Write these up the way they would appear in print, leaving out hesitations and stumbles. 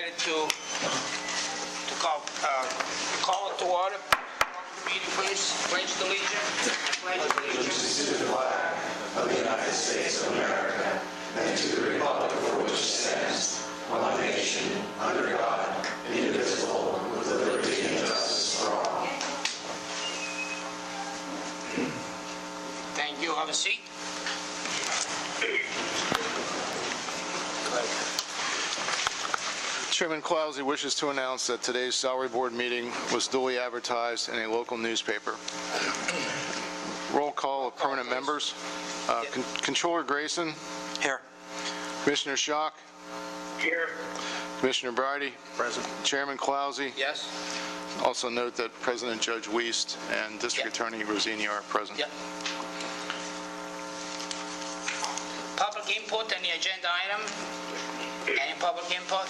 ready to call it to order. Meeting, please. Pledge the allegiance. Pledge allegiance to the flag of the United States of America and to the republic for which it stands, one nation, under God, indivisible, with liberty and justice for all. Thank you. Have a seat. Chairman Clousey wishes to announce that today's Salary Board meeting was duly advertised in a local newspaper. Roll call of permanent members. Controller Grayson. Here. Commissioner Schock. Here. Commissioner Bridey. Present. Chairman Clousey. Yes. Also note that President Judge Wiest and District Attorney Rosini are present. Yep. Public input on the agenda item? Any public input?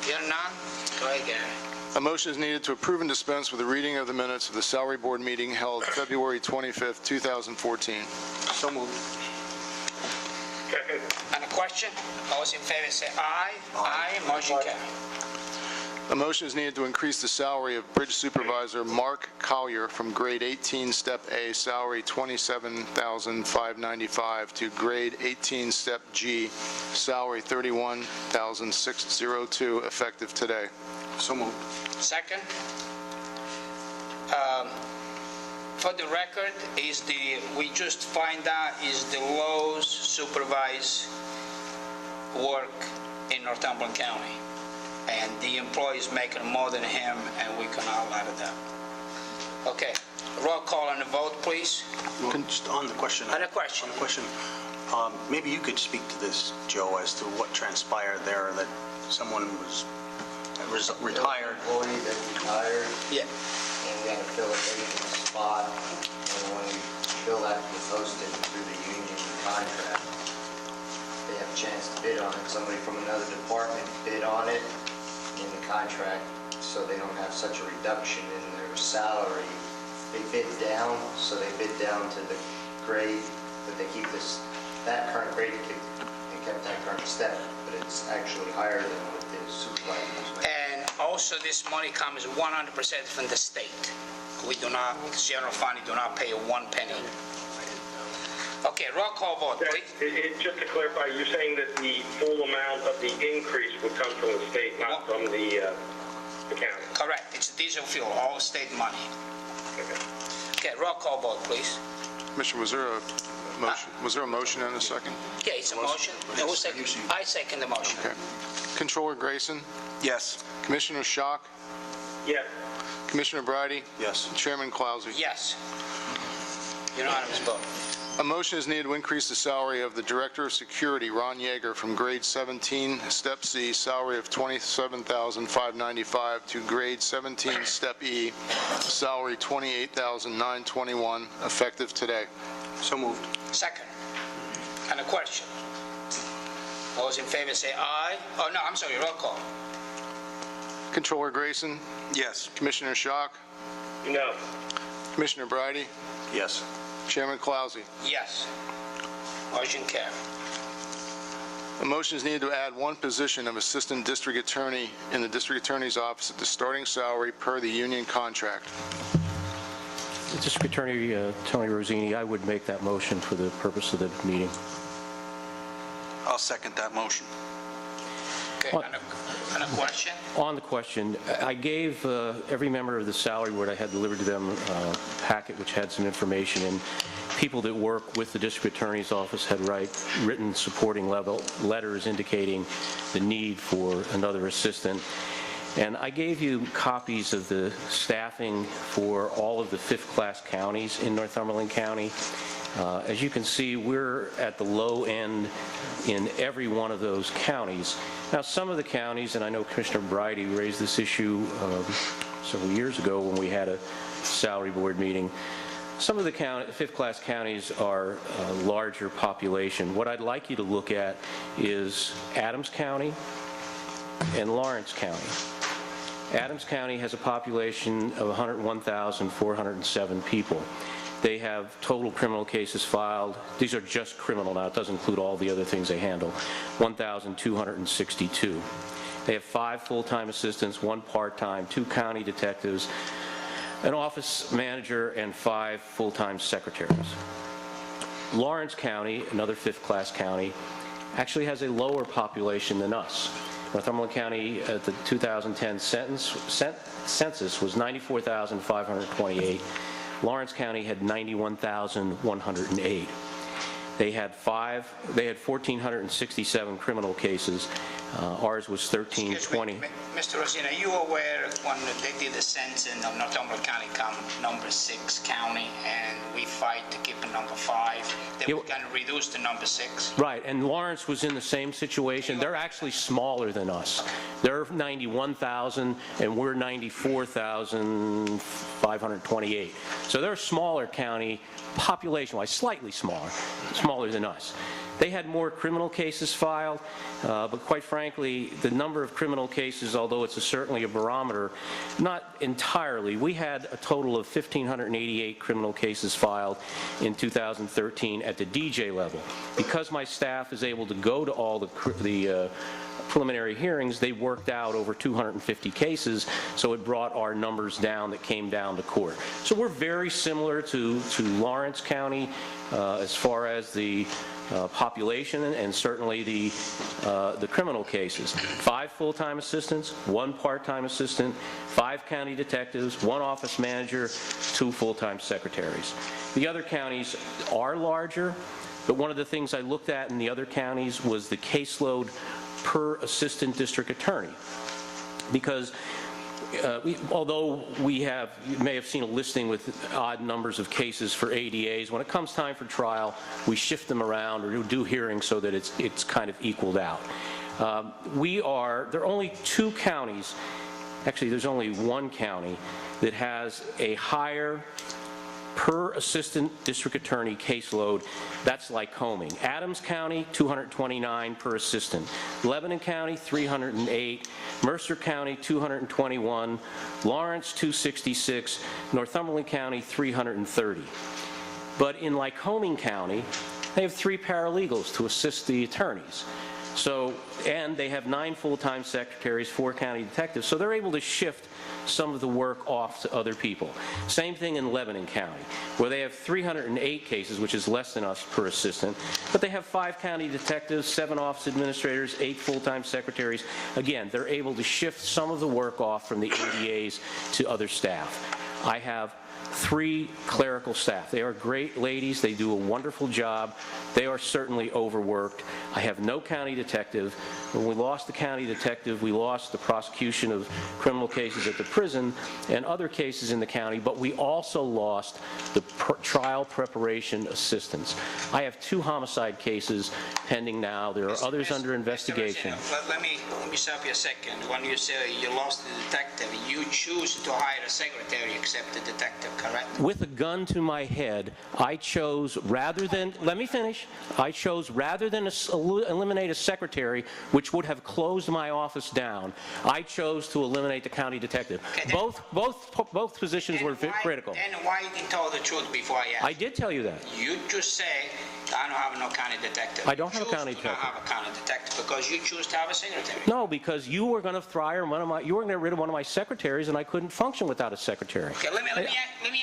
Here none? Go ahead, Gary. A motion is needed to approve and dispense with the reading of the minutes of the Salary Board meeting held February 25th, 2014. So moved. Second. On the question? All those in favor say aye. Aye. Motion carried. A motion is needed to increase the salary of Bridge Supervisor Mark Collier from grade 18 Step A salary $27,595 to grade 18 Step G salary $31,602 effective today. So moved. Second. For the record, we just find out is the lowest supervised work in Northumberland County. And the employee is making more than him, and we cannot allow that. Okay, roll call on the vote, please. Just on the question. On the question. Maybe you could speak to this, Joe, as to what transpired there, that someone was retired. Employee that retired. Yeah. And we had to fill a vacant spot. And when we fill that, we posted through the union contract. They have a chance to bid on it. Somebody from another department bid on it in the contract, so they don't have such a reduction in their salary. They bid down, so they bid down to the grade, but they keep that current grade, they kept that current step, but it's actually higher than what the supervisor was making. And also, this money comes 100% from the state. We do not, general fund, do not pay 1 penny. Okay, roll call vote, please. Just to clarify, you're saying that the full amount of the increase would come from the state, not from the county? Correct. It's diesel fuel, all state money. Okay. Okay, roll call vote, please. Commissioner, was there a motion? Was there a motion and a second? Okay, it's a motion. Who second? I second the motion. Okay. Controller Grayson. Yes. Commissioner Schock. Yes. Commissioner Bridey. Yes. Chairman Clousey. Yes. Unanimous vote. A motion is needed to increase the salary of the Director of Security, Ron Yeager, from grade 17, Step C, salary of $27,595 to grade 17, Step E, salary $28,921, effective today. So moved. Second. And a question. Those in favor say aye. Oh, no, I'm sorry, roll call. Controller Grayson. Yes. Commissioner Schock. No. Commissioner Bridey. Yes. Chairman Clousey. Yes. Motion carried. A motion is needed to add 1 position of Assistant District Attorney in the District Attorney's Office at the starting salary per the union contract. District Attorney Tony Rosini, I would make that motion for the purpose of the meeting. I'll second that motion. Okay, and a question? On the question, I gave every member of the Salary Board, I had delivered to them a packet which had some information, and people that work with the District Attorney's Office had written supporting letters indicating the need for another assistant. And I gave you copies of the staffing for all of the 5th-class counties in Northumberland County. As you can see, we're at the low end in every one of those counties. Now, some of the counties, and I know Commissioner Bridey raised this issue several years ago when we had a Salary Board meeting, some of the 5th-class counties are larger population. What I'd like you to look at is Adams County and Lawrence County. Adams County has a population of 101,407 people. They have total criminal cases filed. These are just criminal now. It doesn't include all the other things they handle. 1,262. They have 5 full-time assistants, 1 part-time, 2 county detectives, an office manager, and 5 full-time secretaries. Lawrence County, another 5th-class county, actually has a lower population than us. Northumberland County at the 2010 census was 94,528. Lawrence County had 91,108. They had 1,467 criminal cases. Ours was 1,320. Excuse me, Mr. Rosina, are you aware when they did the census of Northumberland County come number 6 county and we fight to keep it number 5, they were going to reduce to number 6? Right, and Lawrence was in the same situation. They're actually smaller than us. They're 91,000 and we're 94,528. So they're a smaller county population-wise, slightly smaller than us. They had more criminal cases filed, but quite frankly, the number of criminal cases, although it's certainly a barometer, not entirely. We had a total of 1,588 criminal cases filed in 2013 at the DJ level. Because my staff is able to go to all the preliminary hearings, they worked out over 250 cases, so it brought our numbers down that came down to court. So we're very similar to Lawrence County as far as the population and certainly the criminal cases. 5 full-time assistants, 1 part-time assistant, 5 county detectives, 1 office manager, 2 full-time secretaries. The other counties are larger, but one of the things I looked at in the other counties was the caseload per assistant district attorney, because although you may have seen a listing with odd numbers of cases for ADAs, when it comes time for trial, we shift them around or do hearings so that it's kind of equaled out. There are only 2 counties, actually there's only 1 county that has a higher per assistant district attorney caseload. That's Lycoming. Adams County, 229 per assistant. Lebanon County, 308. Mercer County, 221. Lawrence, 266. Northumberland County, 330. But in Lycoming County, they have 3 paralegals to assist the attorneys. So, and they have 9 full-time secretaries, 4 county detectives, so they're able to shift some of the work off to other people. Same thing in Lebanon County, where they have 308 cases, which is less than us per assistant, but they have 5 county detectives, 7 office administrators, 8 full-time secretaries. Again, they're able to shift some of the work off from the ADAs to other staff. I have 3 clerical staff. They are great ladies. They do a wonderful job. They are certainly overworked. I have no county detective. When we lost the county detective, we lost the prosecution of criminal cases at the prison and other cases in the county, but we also lost the trial preparation assistants. I have 2 homicide cases pending now. There are others under investigation. Let me stop you a second. When you say you lost the detective, you choose to hire a secretary except the detective, correct? With a gun to my head, I chose rather than, let me finish, I chose rather than eliminate a secretary, which would have closed my office down, I chose to eliminate the county detective. Okay, Both positions were critical. Then why you didn't tell the truth before I asked? I did tell you that. You just say, I don't have no county detective. I don't have a county You choose to not have a county detective because you choose to have a secretary. No, because you were going to fire you were going to get rid of one of my secretaries, and I couldn't function without a secretary. Okay, let me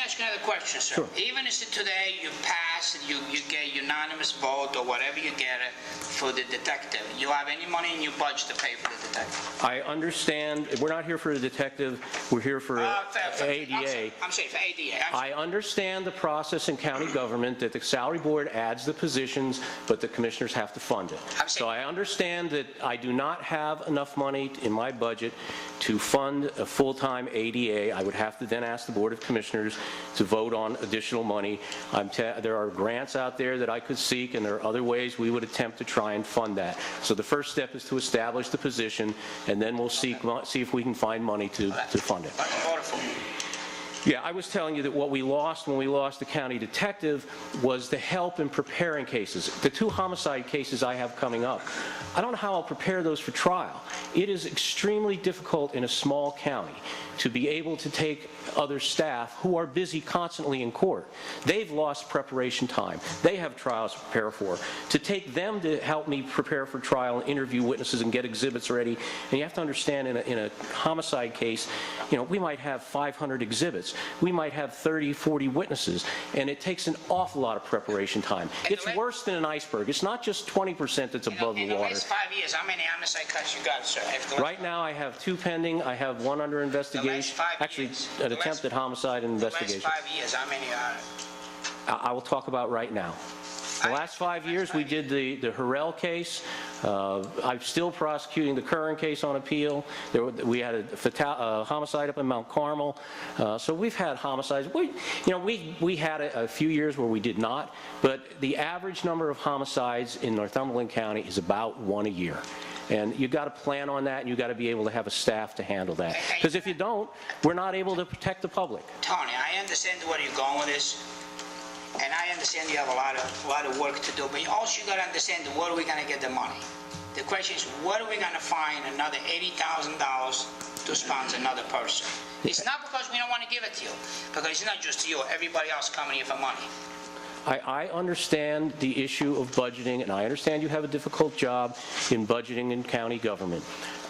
ask you another question, sir. Sure. Even if today you pass, you get unanimous vote or whatever you get for the detective, you have any money in your budget to pay for the detective? I understand. We're not here for a detective. We're here for ADA. I'm saying for ADA. I understand the process in county government that the salary board adds the positions, but the commissioners have to fund it. So I understand that I do not have enough money in my budget to fund a full-time ADA. I would have to then ask the Board of Commissioners to vote on additional money. There are grants out there that I could seek, and there are other ways we would attempt to try and fund that. So the first step is to establish the position, and then we'll see if we can find money to fund it. Yeah, I was telling you that what we lost when we lost the county detective was the help in preparing cases. The 2 homicide cases I have coming up, I don't know how I'll prepare those for trial. It is extremely difficult in a small county to be able to take other staff who are busy constantly in court. They've lost preparation time. They have trials to prepare for. To take them to help me prepare for trial and interview witnesses and get exhibits ready, and you have to understand in a homicide case, you know, we might have 500 exhibits. We might have 30, 40 witnesses, and it takes an awful lot of preparation time. It's worse than an iceberg. It's not just 20% that's above the In the water. last 5 years, how many homicide cases you got, sir? Right now, I have 2 pending. I have 1 under investigation. Actually, an attempted homicide and investigation. The last 5 years, how many I will talk about right now. The last 5 years, we did the Harrell case. I'm still prosecuting the Curran case on appeal. We had a homicide up in Mount Carmel. So we've had homicides. We had a few years where we did not, but the average number of homicides in Northumberland County is about 1 a year. And you've got to plan on that, and you've got to be able to have a staff to handle that. Because if you don't, we're not able to protect the public. Tony, I understand where you're going with this, and I understand you have a lot of work to do, but also you got to understand where are we going to get the money. The question is, where are we going to find another $80,000 to sponsor another person? It's not because we don't want to give it to you, because it's not just you, everybody else coming here for money. I understand the issue of budgeting, and I understand you have a difficult job in budgeting in county government.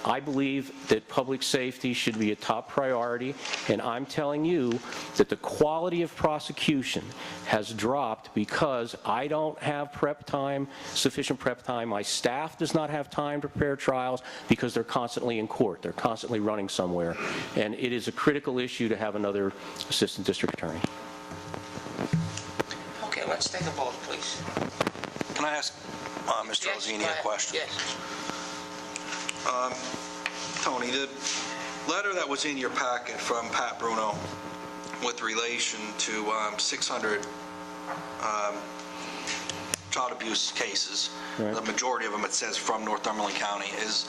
I believe that public safety should be a top priority, and I'm telling you that the quality of prosecution has dropped because I don't have prep time, sufficient prep time. My staff does not have time to prepare trials because they're constantly in court. They're constantly running somewhere, and it is a critical issue to have another assistant district attorney. Okay, let's take a vote, please. Can I ask Mr. Yes, Ozini go a ahead. question? Yes. Tony, the letter that was in your packet from Pat Bruno with relation to 600 child abuse cases, right. The majority of them, it says, from Northumberland County, is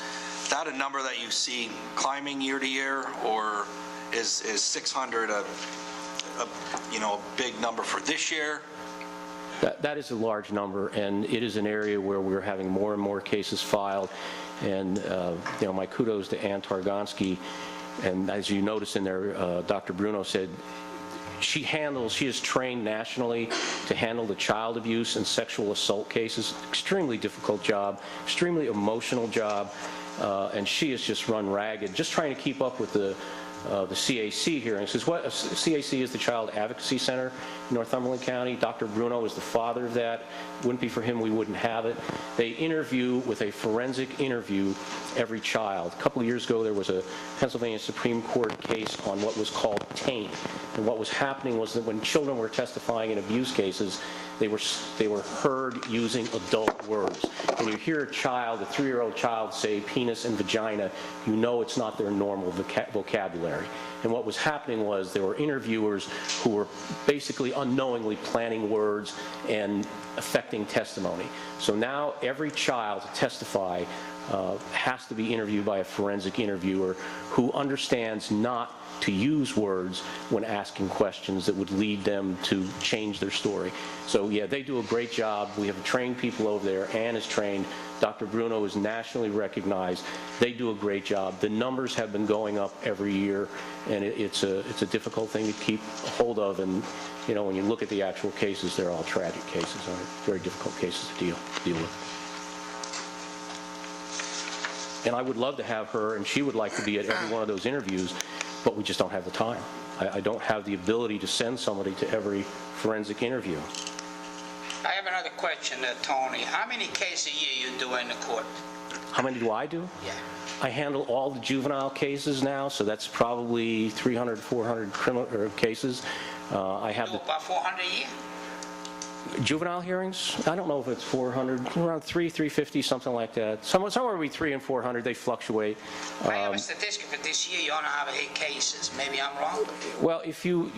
that a number that you see climbing year to year, or is 600 a big number for this year? That is a large number, and it is an area where we're having more and more cases filed. And my kudos to Ann Targonski. And as you notice in there, Dr. Bruno said she is trained nationally to handle the child abuse and sexual assault cases. Extremely difficult job, extremely emotional job, and she has just run ragged, just trying to keep up with the CAC hearings. Because what CAC is the Child Advocacy Center in Northumberland County. Dr. Bruno is the father of that. Wouldn't be for him, we wouldn't have it. They interview with a forensic interview every child. A couple of years ago, there was a Pennsylvania Supreme Court case on what was called taint. And what was happening was that when children were testifying in abuse cases, they were heard using adult words. When you hear a child, a 3-year-old child, say penis and vagina, you know it's not their normal vocabulary. And what was happening was there were interviewers who were basically unknowingly planning words and affecting testimony. So now every child to testify has to be interviewed by a forensic interviewer who understands not to use words when asking questions that would lead them to change their story. So yeah, they do a great job. We have trained people over there. Ann is trained. Dr. Bruno is nationally recognized. They do a great job. The numbers have been going up every year, and it's a difficult thing to keep hold of. And when you look at the actual cases, they're all tragic cases. Very difficult cases to deal with. And I would love to have her, and she would like to be at every one of those interviews, but we just don't have the time. I don't have the ability to send somebody to every forensic interview. I have another question, Tony. How many cases a year you do in the court? How many do I do? Yeah. I handle all the juvenile cases now, so that's probably 300, 400 criminal cases. I have Do about 400 a year? Juvenile hearings, I don't know if it's 400, around 350, something like that. Somewhere between 300 and 400, they fluctuate. I have a statistic for this year, you only have 8 cases. Maybe I'm wrong? Well, if you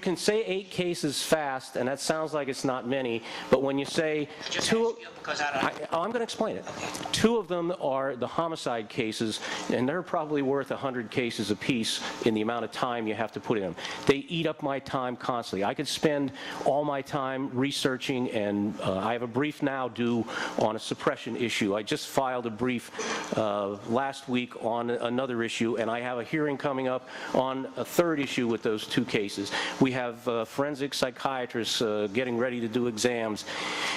can say 8 cases fast, and that sounds like it's not many, but when you say Just two, ask you because I don't... I'm going to explain it. 2 of them are the homicide cases, and they're probably worth 100 cases apiece in the amount of time you have to put in them. They eat up my time constantly. I could spend all my time researching, and I have a brief now due on a suppression issue. I just filed a brief last week on another issue, and I have a hearing coming up on a 3rd issue with those 2 cases. We have forensic psychiatrists getting ready to do exams.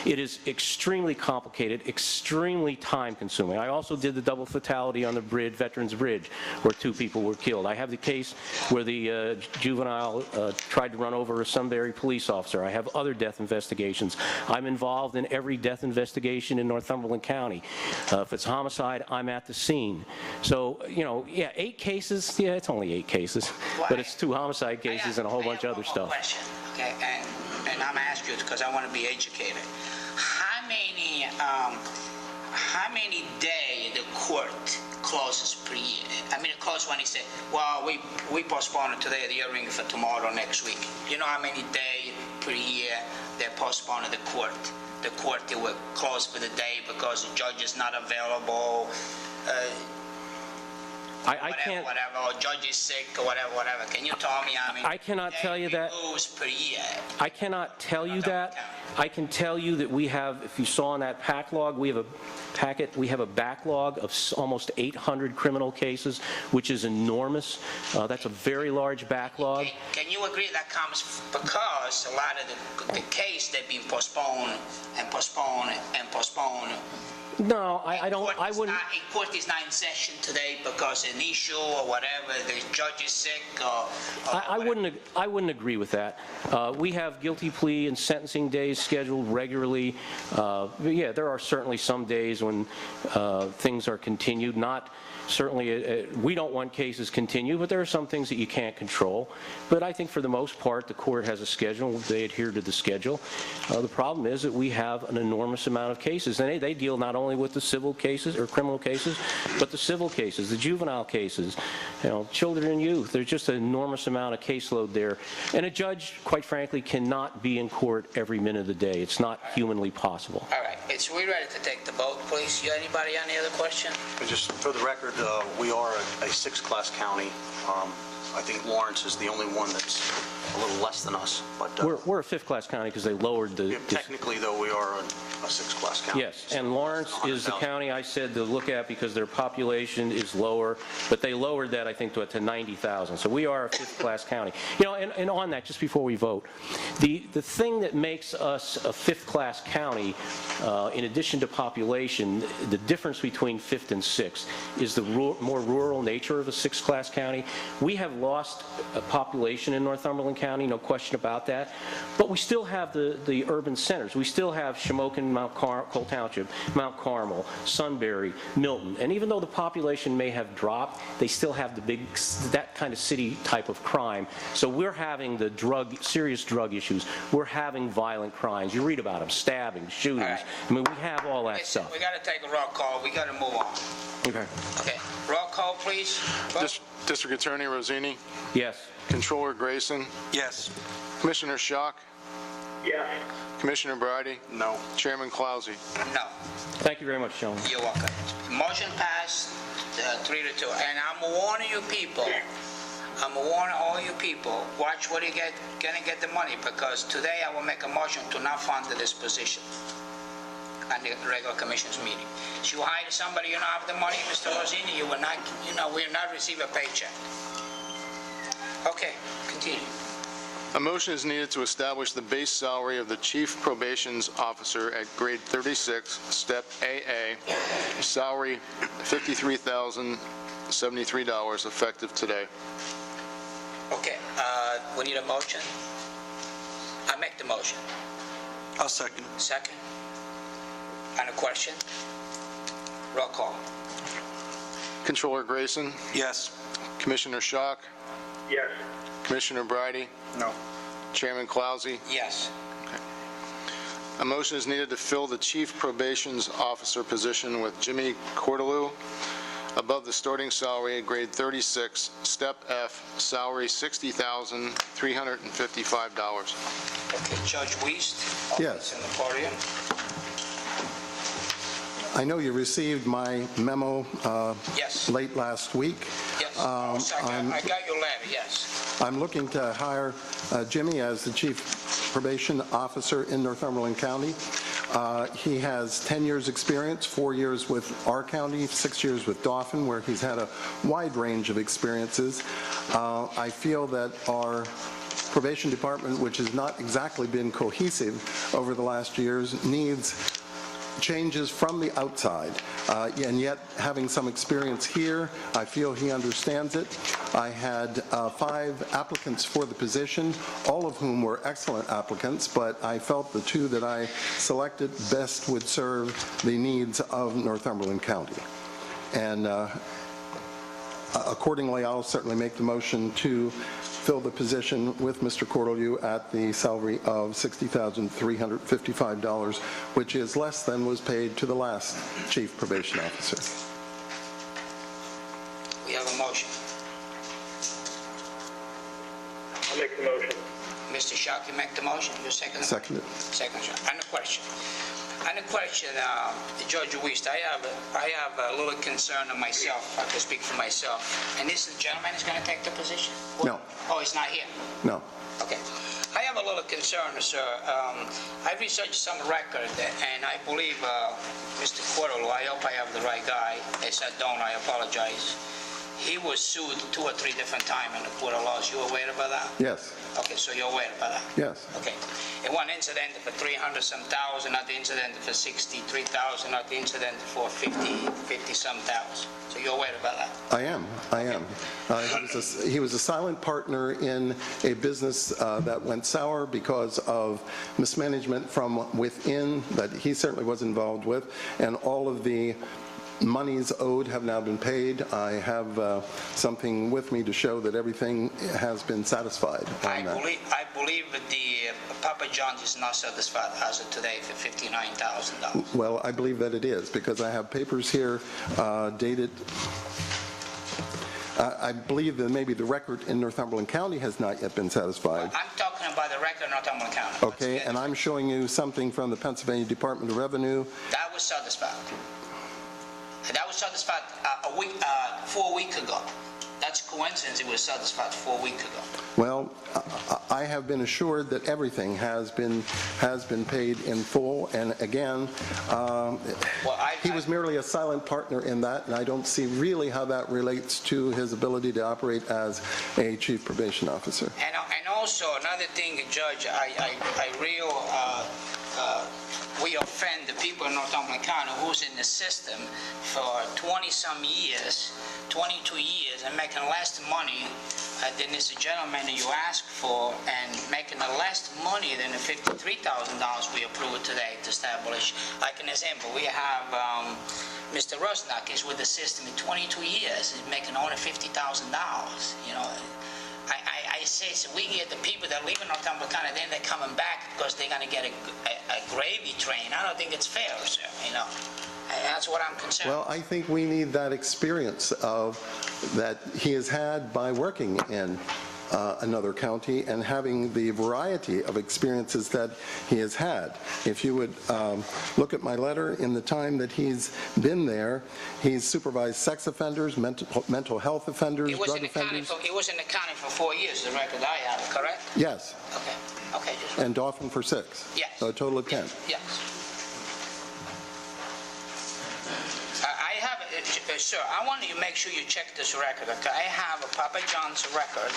It is extremely complicated, extremely time-consuming. I also did the double fatality on the bridge, Veterans Bridge, where 2 people were killed. I have the case where the juvenile tried to run over a Sunbury police officer. I have other death investigations. I'm involved in every death investigation in Northumberland County. If it's homicide, I'm at the scene. So, you know, yeah, 8 cases, yeah, it's only 8 cases, but it's 2 homicide cases and a whole bunch of other stuff. Question, okay, and I'm asking you because I want to be educated. How many days the court closes per year? I mean, of course, when he said, well, we postponed today the hearing for tomorrow, next week. You know how many days per year they postpone the court? The court, they will close for the day because the judge is not available. I can't. Whatever, or judge is sick, or whatever. Can you tell me how many I cannot tell you that. lose per year? I cannot tell you that. I can tell you that we have, if you saw in that backlog, we have a backlog of almost 800 criminal cases, which is enormous. That's a very large backlog. Can you agree that comes because a lot of the case they've been postponed and postponed and postponed? No, I wouldn't. Court is not in session today because an issue or whatever, the judge is sick or I wouldn't agree with that. We have guilty plea and sentencing days scheduled regularly. Yeah, there are certainly some days when things are continued. Not certainly, we don't want cases continued, but there are some things that you can't control. But I think for the most part, the court has a schedule. They adhere to the schedule. The problem is that we have an enormous amount of cases, and they deal not only with the civil cases or criminal cases, but the civil cases, the juvenile cases, you know, children and youth. There's just an enormous amount of caseload there. And a judge, quite frankly, cannot be in court every minute of the day. It's not humanly possible. All right, we ready to take the vote, please? Anybody, any other question? Just for the record, we are a 6th-class county. I think Lawrence is the only one that's a little less than us. But We're a 5th-class county because they lowered the... technically, though, we are a 6th-class county. Yes, and Lawrence is the county I said to look at because their population is lower, but they lowered that, I think, to 90,000. So we are a 5th-class county. You know, and on that, just before we vote, the thing that makes us a 5th-class county, in addition to population, the difference between 5th and 6th is the more rural nature of a 6th-class county. We have lost a population in Northumberland County, no question about that, but we still have the urban centers. We still have Shamokin, Mount Cole Township, Mount Carmel, Sunbury, Milton, and even though the population may have dropped, they still have that kind of city type of crime. So we're having the serious drug issues. We're having violent crimes. You read about them, stabbings, shootings. Right. I mean, we have all that stuff. We got to take a roll call. We got to move on. Okay. Okay, roll call, please. District Attorney Rosini, Yes. Controller Grayson, Yes. Commissioner Schock, Yes. Commissioner Bridie, No. Chairman Clausy. No, Thank you very much, gentlemen. you're welcome. Motion passed 3-2. And I'm warning you people, I'm warning all you people, watch where you gonna get the money, because today I will make a motion to not fund this position at the regular commission's meeting. If you hire somebody, you don't have the money, Mr. Rosini, you will not, will not receive a paycheck. Okay, continue. A motion is needed to establish the base salary of the Chief Probations Officer at grade 36, step AA, salary $53,073, effective today. Okay, we need a motion. I make the motion. I'll second. Second. On a question? Roll call. Controller Grayson, Yes. Commissioner Schock, Yes. Commissioner Bridie, No. Chairman Clausy. Yes. A motion is needed to fill the Chief Probation Officer position with Jimmy Cordelou, above the starting salary at grade 36, step F, salary $60,355. Okay, Judge Wiest? Yes. In the podium. I know you received my memo Yes. late last week. Yes. I got your letter, yes. I'm looking to hire Jimmy as the Chief Probation Officer in Northumberland County. He has 10 years' experience, 4 years with our county, 6 years with Dauphin, where he's had a wide range of experiences. I feel that our probation department, which has not exactly been cohesive over the last years, needs changes from the outside, and yet having some experience here, I feel he understands it. I had 5 applicants for the position, all of whom were excellent applicants, but I felt the 2 that I selected best would serve the needs of Northumberland County. And accordingly, I'll certainly make the motion to fill the position with Mr. Cordelou at the salary of $60,355, which is less than was paid to the last Chief Probation Officer. We have a motion. I'll make the motion. Mr. Shock, you make the motion? You second the motion? Seconded. Second, Shock. And a question. Judge Wiest, I have a little concern of myself. I can speak for myself. And this gentleman is going to take the position? No. Oh, he's not here? No. Okay. I have a little concern, sir. I researched some record, and I believe Mr. Cordelou, I hope I have the right guy. If I don't, I apologize. He was sued 2 or 3 different times in the court of laws. You aware about that? Yes. Okay, so you're aware about that? Yes. Okay. And one incident for 300-some thousand, not the incident for 63,000, not the incident for 50-some thousand. So you're aware about that? I am. He was a silent partner in a business that went sour because of mismanagement from within that he certainly was involved with, and all of the monies owed have now been paid. I have something with me to show that everything has been satisfied on that. I believe that the Papa John's is not satisfied as of today for $59,000. Well, I believe that it is, because I have papers here dated. I believe that maybe the record in Northumberland County has not yet been satisfied. I'm talking about the record in Northumberland County. Okay, and I'm showing you something from the Pennsylvania Department of Revenue. That was satisfied. That was satisfied 4 weeks ago. That's coincidence. It was satisfied 4 weeks ago. Well, I have been assured that everything has been paid in full, and again, he was merely a silent partner in that, and I don't see really how that relates to his ability to operate as a Chief Probation Officer. And also another thing, Judge, we offend the people in Northumberland County who's in the system for 20-some years, 22 years, and making less money than this gentleman that you asked for, and making less money than the $53,000 we approved today to establish. Like an example, we have Mr. Rusnak is with the system in 22 years, he's making only $50,000, you know. I say, so we get the people that live in Northumberland County, then they're coming back because they're going to get a gravy train. I don't think it's fair, sir, you know. And that's what I'm concerned. Well, I think we need that experience that he has had by working in another county and having the variety of experiences that he has had. If you would look at my letter, in the time that he's been there, he's supervised sex offenders, mental health offenders, drug offenders. He was in the county for 4 years, the record I have, correct? Yes. Okay. And Dauphin for 6. Yes. So a total of 10. Yes. Sir, I want you to make sure you check this record. Okay? I have a Papa John's record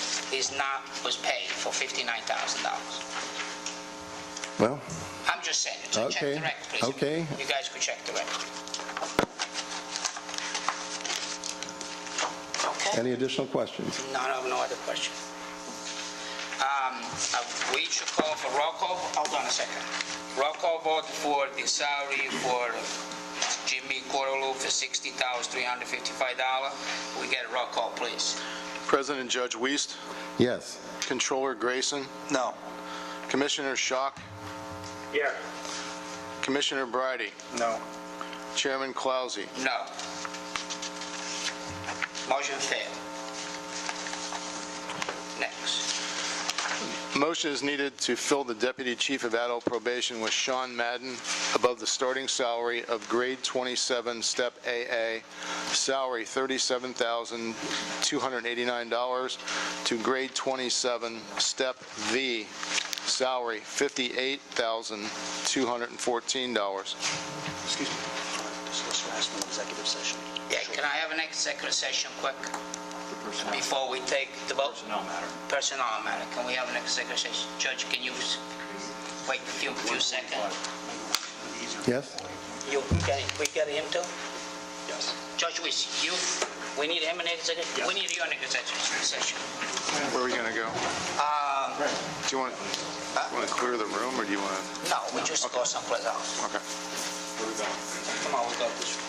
was paid for $59,000. Well, I'm just saying. So check the record, please. Okay. You guys could check the record. Okay. Any additional questions? No other question. We should call for roll call. Hold on a second. Roll call vote for the salary for Jimmy Cordelou for $60,355. We get a roll call, please. President Judge Wiest, Yes. Controller Grayson, No. Commissioner Schock, Yes. Commissioner Bridie, No. Chairman Clausy. No. Motion failed. Next. Motion is needed to fill the Deputy Chief of Adult Probation with Sean Madden above the starting salary of grade 27, step AA, salary $37,289, to grade 27, step V, salary $58,214. Excuse me. Solicitor asked for an executive session. Yeah, can I have an executive session quick? Before we take the vote? Personnel matter. Personnel matter. Can we have an executive session? Judge, can you wait a few seconds? Yes? We get him too? Yes. Judge, we need him in executive? Yes. We need you in executive session. Where are we going to go? Do you want to clear the room, or do you want to? No, we just go someplace else. Okay. Come on, we go this way.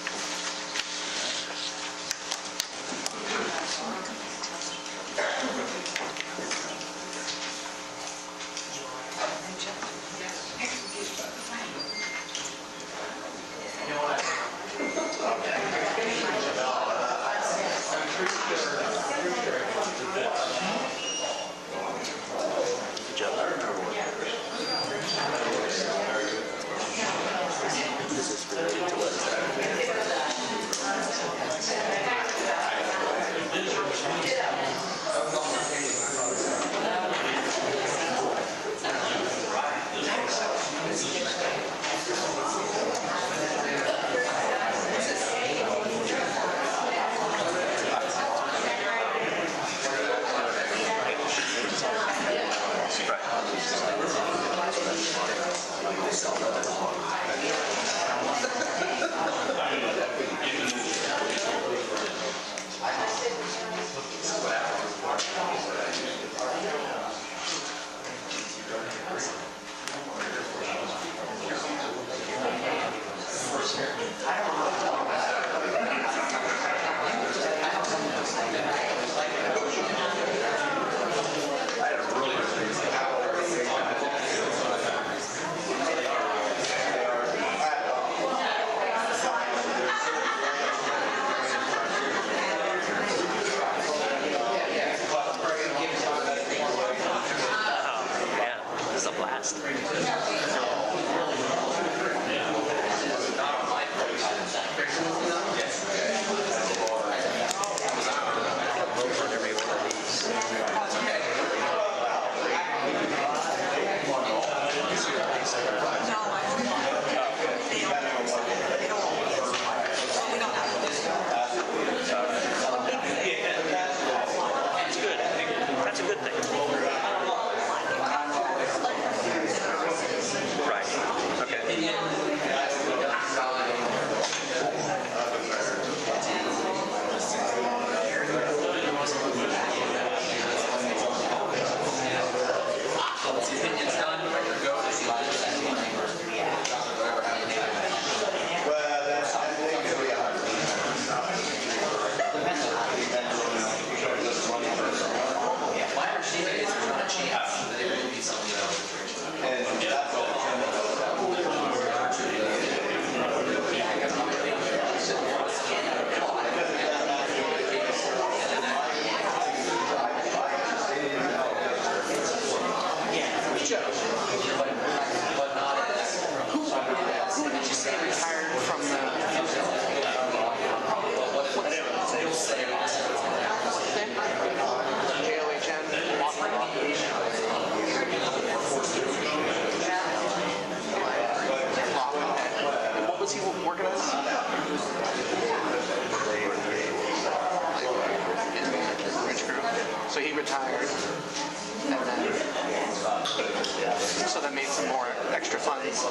So he retired, and then, so that made some more extra funds.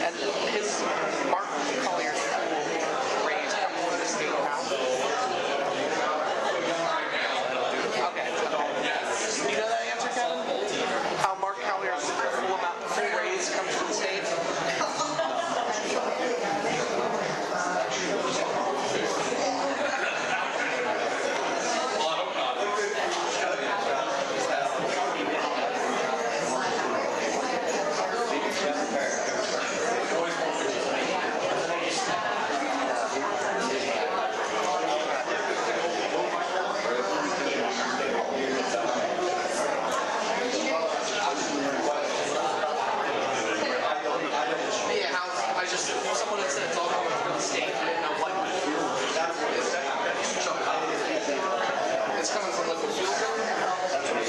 And his Mark Collier's raised from the state house. Okay. Do you know that answer, Kevin? How Mark Collier's full raise comes from the state? just someone that said it's all going through the state. I didn't know what. It's coming from liquid fuel.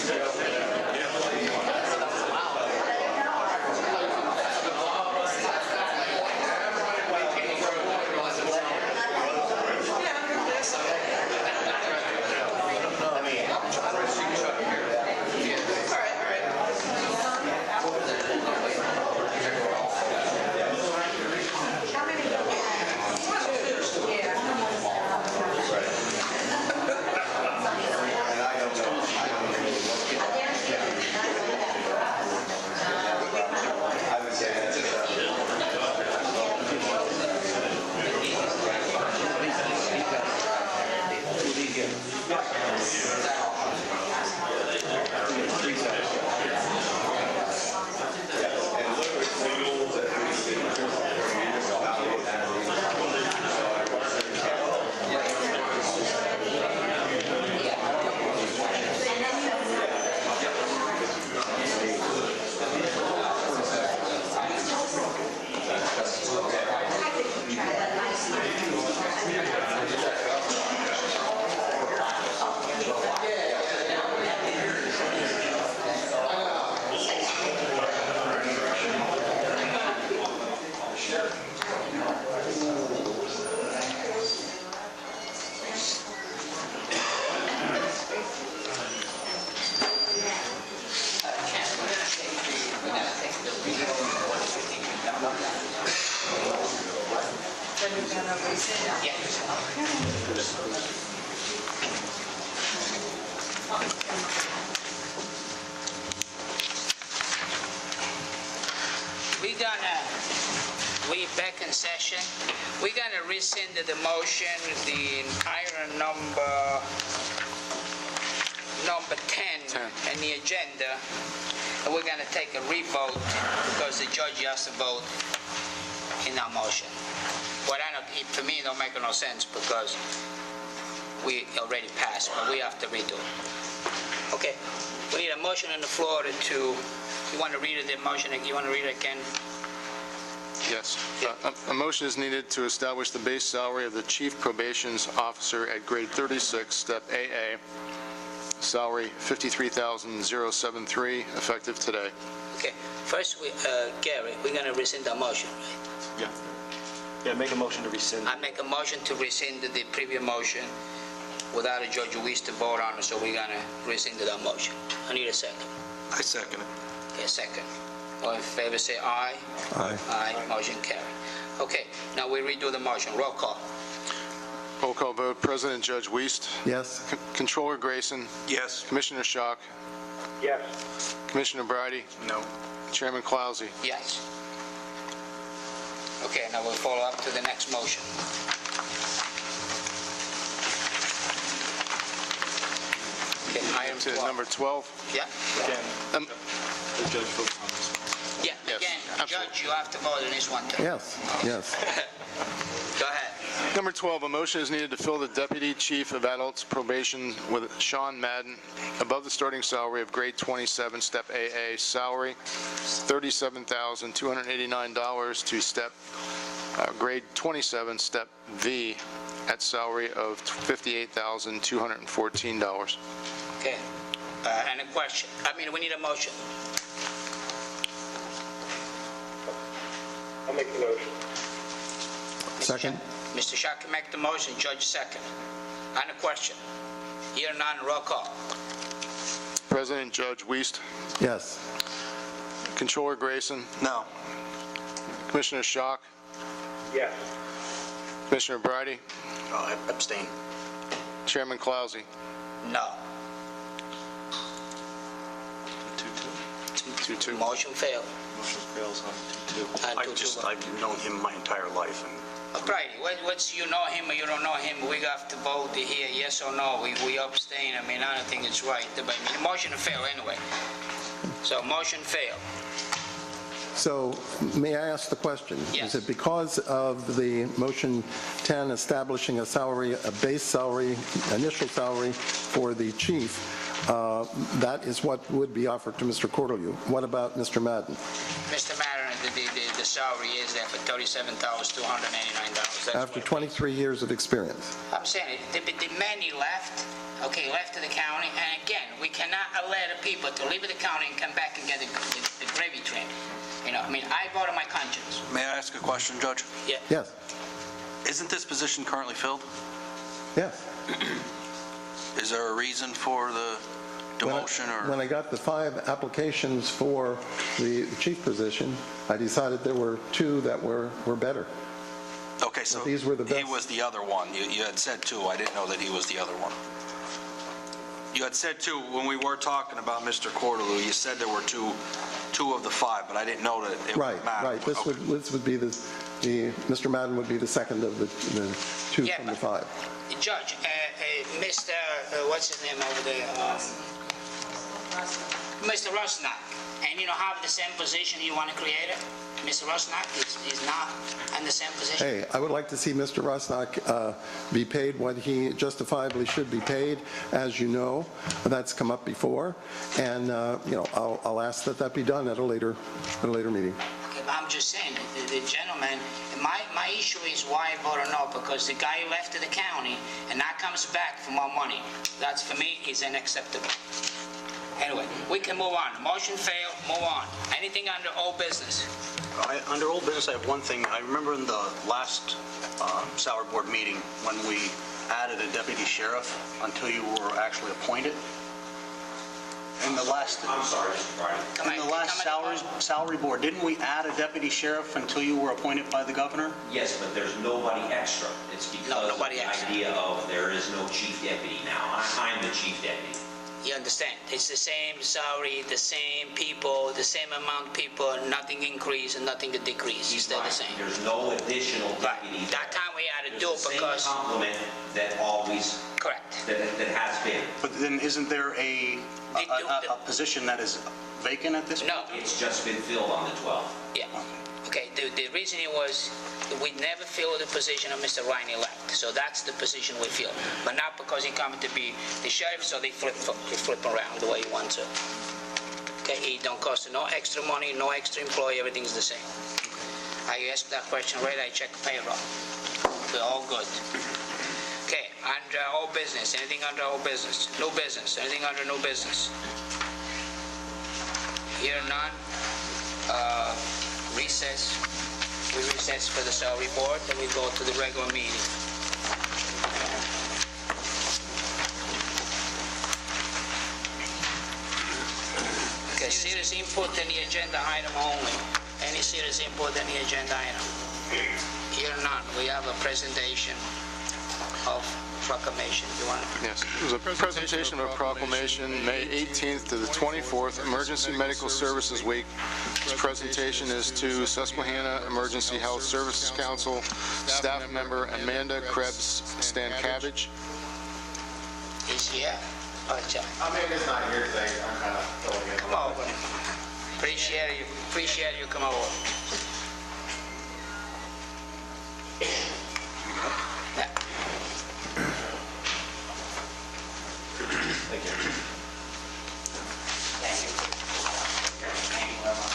We back in session. We're gonna rescind the motion, the entire number 10 in the agenda, and we're gonna take a revote because the judge has to vote in our motion. But for me, it don't make no sense because we already passed, but we have to redo it. Okay, we need a motion on the floor to, you want to read the motion, you want to read it again? Yes. A motion is needed to establish the base salary of the Chief Probations Officer at grade 36, step AA, salary $53,073, effective today. Okay, first, Gary, we're going to rescind the motion, right? Yeah, make a motion to rescind. I make a motion to rescind the previous motion without a judge who wishes to vote on it, so we're going to rescind that motion. I need a second. I second it. Okay, second. All in favor, say aye. Aye. Aye, motion carried. Okay, now we redo the motion. Roll call. Roll call vote. President Judge Wiest. Yes? Controller Grayson. Yes. Commissioner Schock. Yes. Commissioner Bridey. No. Chairman Clausy. Yes. Okay, now we'll follow up to the next motion. Okay, item To 12. number 12. Yeah? Um, The judge votes on this one. Yeah, Yes, again, absolutely. Judge, you have to vote on this one, too. Yes, yes. Go ahead. Number 12, a motion is needed to fill the Deputy Chief of Adults Probation with Sean Madden above the starting salary of grade 27, step AA, salary $37,289 to step grade 27, step V, at salary of $58,214. Okay. Any question? We need a motion. I'll make the motion. Second? Mr. Schock can make the motion, Judge second. Any question? Here none, roll call. President Judge Wiest. Yes. Controller Grayson. No. Commissioner Schock. Yes. Commissioner Bridey. I abstain. Chairman Clausy. No. 2-2. Motion failed. Motion fails on 2-2. And 2-2. I've known him my entire life, and Right, what's you know him or you don't know him, we have to vote here, yes or no, we abstain, I don't think it's right, but the motion failed anyway. So motion failed. So may I ask the question? Yes. Is it because of the motion 10 establishing a salary, a base salary, initial salary for the chief, That is what would be offered to Mr. Cortelyou. What about Mr. Madden? Mr. Madden, the salary is there for $37,289. After 23 years of experience. I'm saying, the man he left, left to the county, and again, we cannot allow the people to leave the county and come back and get the gravy train. I vote on my conscience. May I ask a question, Judge? Yeah. Yes. Isn't this position currently filled? Yes. Is there a reason for the demotion When or? I got the 5 applications for the chief position, I decided there were 2 that were better. Okay, so These were the he best. was the other one. You had said 2. I didn't know that he was the other one. You had said 2 when we were talking about Mr. Cortelyou. You said there were 2 of the 5, but I didn't know that it Right, would matter. right. This would be Mr. Madden would be the second of the 2 Yeah, from the but- 5. Judge, Mr. What's his name over there? Mr. Rusnak. And have the same position you want to create it? Mr. Rusnak is not in the same position? Hey, I would like to see Mr. Rusnak be paid what he justifiably should be paid. As you know, that's come up before, and I'll ask that be done at a later meeting. Okay, but I'm just saying, the gentleman, my issue is why I voted no, because the guy left to the county and now comes back for more money. That's, for me, is unacceptable. Anyway, we can move on. Motion failed, move on. Anything under old business? Under old business, I have one thing. I remember in the last salary board meeting when we added a deputy sheriff until you were actually appointed. In the last, I'm sorry, Mr. Friday. in the last salary board, didn't we add a deputy sheriff until you were appointed by the governor? Yes, but there's nobody extra. It's because of nobody the extra. idea of there is no chief deputy now. I'm the chief deputy. You understand? It's the same salary, the same people, the same amount of people, nothing increase and nothing decrease. It's still the same. There's no additional Right. deputy. That time we had to do it There's the because... same complement that always, Correct. that has been. But then isn't there a position that is vacant at this point? No. It's just been filled on the 12th. Yeah. Okay, the reasoning was we never filled the position of Mr. Riney left, so that's the position we filled. But not because he come to be the sheriff, so they flip around the way he wants to. Okay, it don't cost no extra money, no extra employee, everything's the same. I asked that question right, I checked payroll. We're all good. Okay, under old business, anything under old business? New business, anything under new business? Here none. Recess. We recess for the salary board, then we go to the regular meeting. Okay, serious input in the agenda item only. Any serious input in the agenda item? Here none. We have a presentation of proclamation. You want to? Yes, it was a presentation of a proclamation, May 18th to the 24th, Emergency Medical Services Week. This presentation is to Susquehanna Emergency Health Services Council, staff member Amanda Krebs-Stankavage. Is here? Oh, John. Amanda's not here today. I'm kind of filling in. Come over. Appreciate you come over. Yeah. Thank you. Thank you. Thank you very much.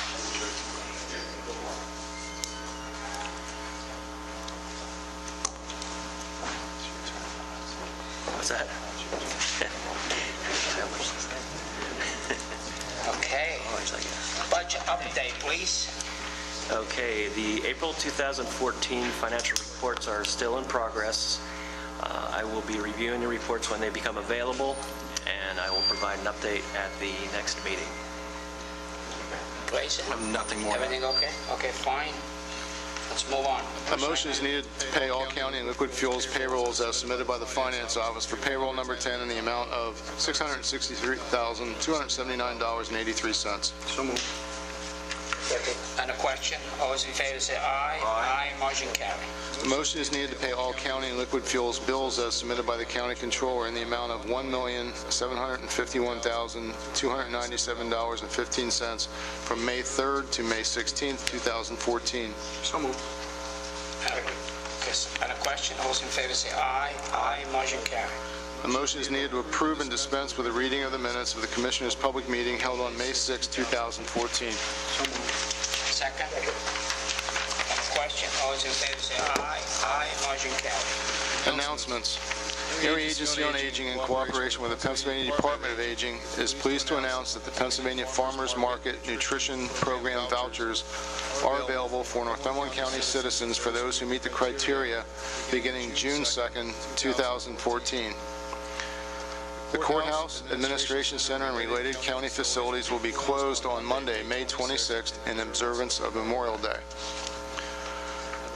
What's that? Okay. Budget update, please. Okay, the April 2014 financial reports are still in progress. I will be reviewing the reports when they become available, and I will provide an update at the next meeting. Grayson? Nothing more. Everything okay? Okay, fine. Let's move on. A motion is needed to pay all county and liquid fuels payrolls as submitted by the Finance Office for payroll number 10 in the amount of $663,279.83. So moved. And a question? All those in favor say aye. Aye. Motion carried. The motion is needed to pay all county and liquid fuels bills as submitted by the county controller in the amount of $1,751,297.15 from May 3rd to May 16th, 2014. So moved. And a question? All those in favor say aye. Aye. Motion carried. A motion is needed to approve and dispense with the reading of the minutes of the Commissioners' public meeting held on May 6, 2014. Second. On the question, all those in favor say aye. Aye, motion carried. Announcements. Area Agency on Aging, in cooperation with the Pennsylvania Department of Aging, is pleased to announce that the Pennsylvania Farmers Market Nutrition Program vouchers are available for Northumberland County citizens for those who meet the criteria beginning June 2nd, 2014. The Courthouse, Administration Center, and related county facilities will be closed on Monday, May 26th, in observance of Memorial Day.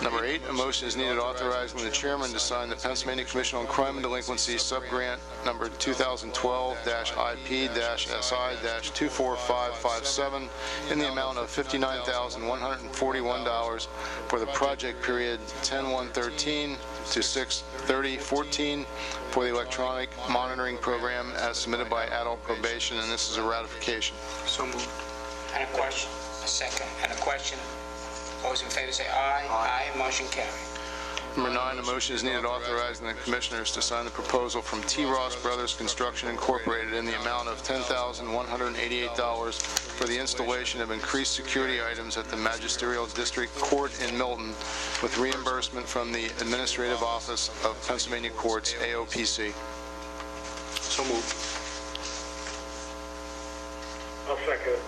Number 8, a motion is needed authorizing the chairman to sign the Pennsylvania Commission on Crime and Delinquency subgrant number 2012-IP-SI-24557 in the amount of $59,141 for the project period 10/1/13 to 6/30/14 for the electronic monitoring program as submitted by adult probation, and this is a ratification. So moved. And a question? A second. And a question? All those in favor say aye. Aye, motion carried. Number 9, a motion is needed authorizing the Commissioners to sign the proposal from T. Ross Brothers Construction Incorporated in the amount of $10,188 for the installation of increased security items at the Magisterial District Court in Milton with reimbursement from the Administrative Office of Pennsylvania Courts, AOPC. So moved. I'll second it.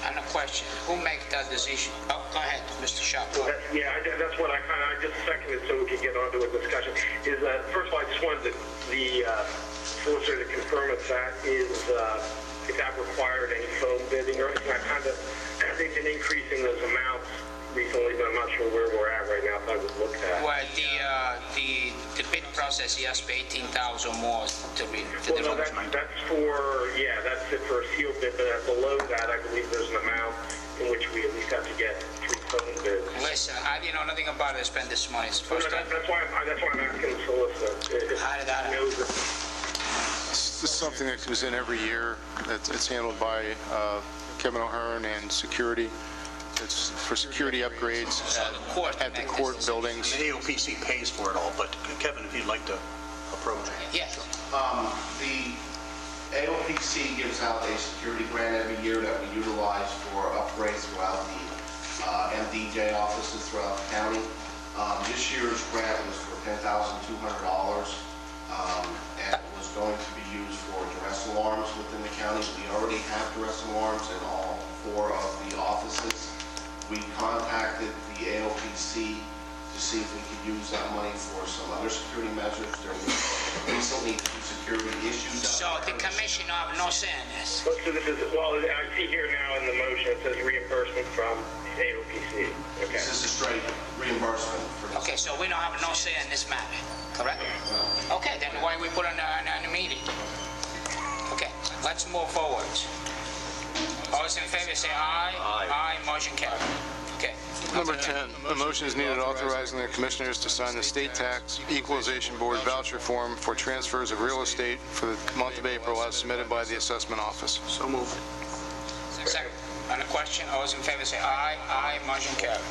And a question, who makes that decision? Oh, go ahead, Mr. Shop. That's what I just seconded so we could get on to a discussion. Is that, first of all, I just wanted the solicitor to confirm if that required any phone bidding or anything. They've been increasing those amounts recently, but I'm not sure where we're at right now, if I would look at. Well, the bid process, he asked for 18,000 more to read. Well, no, that's it for a sealed bid, but below that, I believe there's an amount in which we at least have to get 3 phone bids. Listen, I didn't know nothing about it. I spent this money. It's the first time. That's why I'm asking the solicitor. How did that happen? This is something that comes in every year. It's handled by Kevin O'Hearn and security. It's for security upgrades at the court buildings. The AOPC pays for it all, but Kevin, if you'd like to approach. Yes. The AOPC gives out a security grant every year that we utilize for upgrades throughout the MDJ offices throughout the county. This year's grant was for $10,200, and it was going to be used for duress alarms within the county. We already have duress alarms in all 4 of the offices. We contacted the AOPC to see if we could use that money for some other security measures. There were recently 2 security issues. So the commission have no say in this? So this is, well, I see here now in the motion, it says reimbursement from AOPC. Okay. This is a straight reimbursement for this. Okay, so we don't have no say in this matter, correct? Okay, then why we put on a meeting? Okay, let's move forward. All those in favor say aye. Aye, motion carried. Okay. Number 10, a motion is needed authorizing the Commissioners to sign the State Tax Equalization Board voucher form for transfers of real estate for the month of April as submitted by the Assessment Office. So moved. Second. On the question, all those in favor say aye. Aye, motion carried.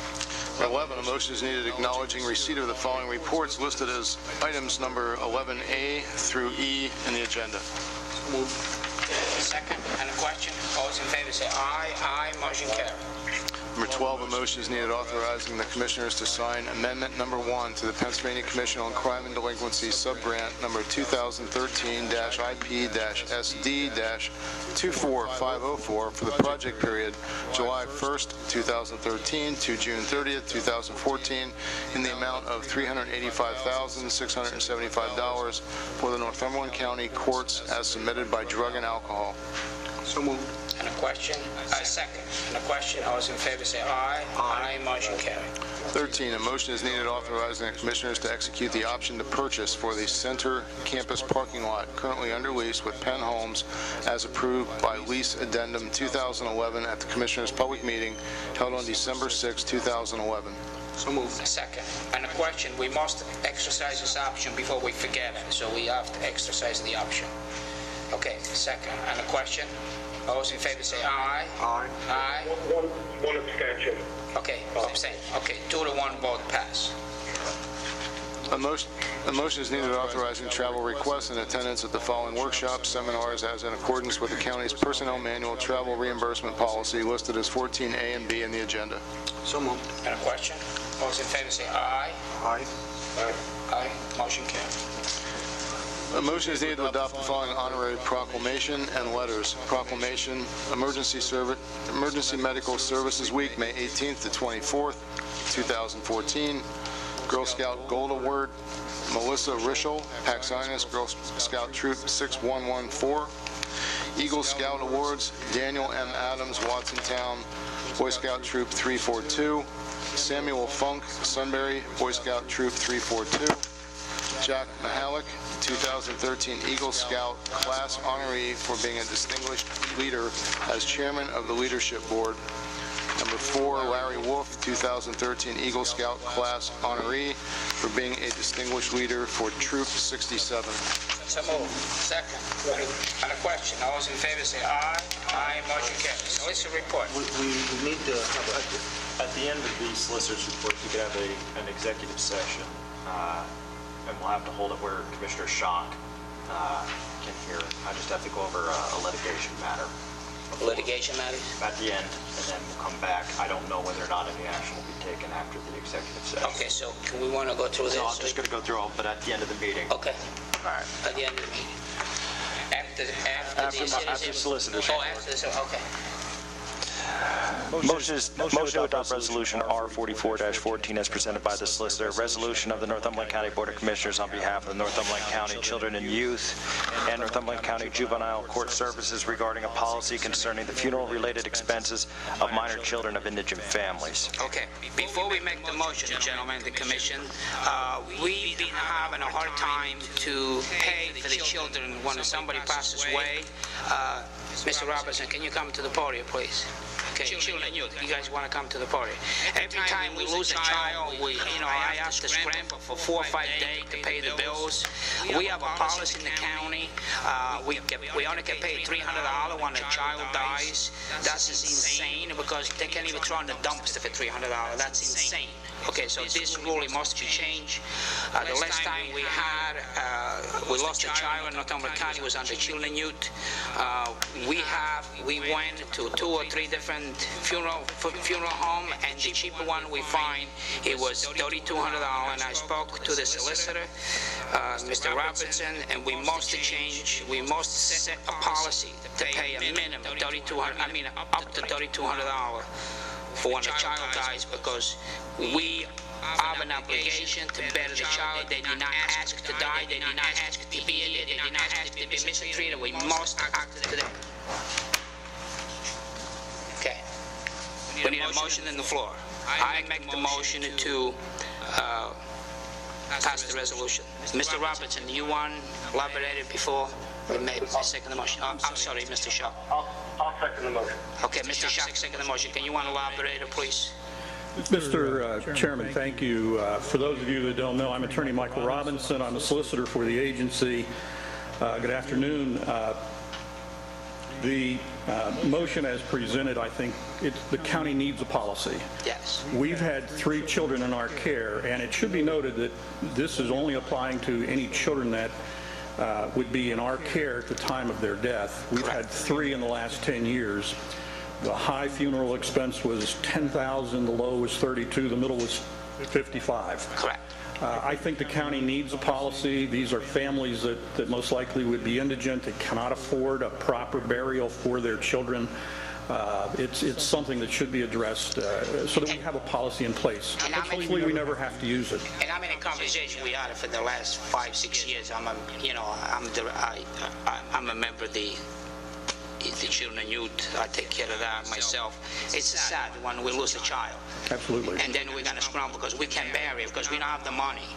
11, a motion is needed acknowledging receipt of the following reports listed as items number 11A through E in the agenda. So moved. Second. On the question, all those in favor say aye. Aye, motion carried. Number 12, a motion is needed authorizing the Commissioners to sign Amendment Number 1 to the Pennsylvania Commission on Crime and Delinquency subgrant number 2013-IP-SD-24504 for the project period July 1st, 2013 to June 30th, 2014 in the amount of $385,675 for the Northumberland County Courts as submitted by Drug and Alcohol. So moved. And a question? Second. And a question, all those in favor say aye. Aye, motion carried. 13, a motion is needed authorizing the Commissioners to execute the option to purchase for the Center Campus parking lot currently under lease with Penn Homes as approved by Lease Addendum 2011 at the Commissioners' public meeting held on December 6, 2011. So moved. Second. And a question, we must exercise this option before we forget it, so we have to exercise the option. Okay, second. And a question? All those in favor say aye. Aye. Aye. One abstention. Okay, abstain. Okay, 2-1 vote pass. A motion is needed authorizing travel requests and attendance at the following workshops, seminars as in accordance with the county's personnel manual travel reimbursement policy listed as 14A and B in the agenda. So moved. And a question? All those in favor say aye. Aye. Aye. Motion carried. A motion is needed to adopt the following honorary proclamation and letters. Proclamation, Emergency Medical Services Week, May 18th to 24th, 2014. Girl Scout Gold Award, Melissa Rischel, Paxinus, Girl Scout Troop 6114. Eagle Scout Awards, Daniel M. Adams, Watsontown, Boy Scout Troop 342. Samuel Funk, Sunbury, Boy Scout Troop 342. Jack Mahalik, 2013 Eagle Scout Class Honoree for being a distinguished leader as chairman of the Leadership Board. Number 4, Larry Wolf, 2013 Eagle Scout Class Honoree for being a distinguished leader for Troop 67. So moved. Second. On a question, all those in favor say aye. Aye. Motion carries. Solicitor report. We need to have At the end of the solicitor's report, you could have an executive session, and we'll have to hold it where Commissioner Schock can hear. I just have to go over a litigation matter. Litigation matters? At the end, and then we'll come back. I don't know whether or not any action will be taken after the executive session. Okay, so can we want to go through this? No, I'm just going to go through all, but at the end of the meeting. Okay. All right. At the end of the meeting. After the solicitor's report. Oh, after this, okay. Motion to adopt Resolution R44-14 as presented by the solicitor. Resolution of the Northumberland County Board of Commissioners on behalf of the Northumberland County Children and Youth and Northumberland County Juvenile Court Services regarding a policy concerning the funeral-related expenses of minor children of indigent families. Okay. Before we make the motion, gentlemen, the commission, we've been having a hard time to pay for the children when somebody passes away. Mr. Robertson, can you come to the podium, please? Okay, children, you guys want to come to the podium. Every time we lose a child, I have to scramble for 4 or 5 days to pay the bills. We have a policy in the county. We only get paid $300 when a child dies. That's insane because they can't even throw in the dumpster for $300. That's insane. Okay, so this really must be changed. The last time we lost a child in Northumberland County was under Children and Youth. We went to 2 or 3 different funeral home, and the cheaper one we find, it was $3,200. And I spoke to the solicitor, Mr. Robertson, and we must change. We must set a policy to pay a minimum up to $3,200 for when a child dies, because we have an obligation to better the child. They did not ask to die. They did not ask to be here. They did not ask to be mistreated. We must act today. Okay. We need a motion on the floor. I make the motion to pass the resolution. Mr. Robertson, you want to elaborate it before we make second the motion? I'm sorry, Mr. Shaw. I'll second the motion. Okay, Mr. Shaw, second the motion. Can you want to elaborate it, please? Mr. Chairman, thank you. For those of you that don't know, I'm Attorney Michael Robinson. I'm a solicitor for the agency. Good afternoon. The motion as presented, I think the county needs a policy. Yes. We've had 3 children in our care, and it should be noted that this is only applying to any children that would be in our care at the time of their death. We've had 3 in the last 10 years. The high funeral expense was $10,000, the low was $32,000, the middle was $55,000. Correct. I think the county needs a policy. These are families that most likely would be indigent, that cannot afford a proper burial for their children. It's something that should be addressed so that we have a policy in place. Hopefully we never have to use it. And I'm in a conversation we had for the last 5-6 years. I'm a member of the Children and Youth. I take care of that myself. It's sad when we lose a child. Absolutely. And then we're going to scramble because we can't bury it because we don't have the money.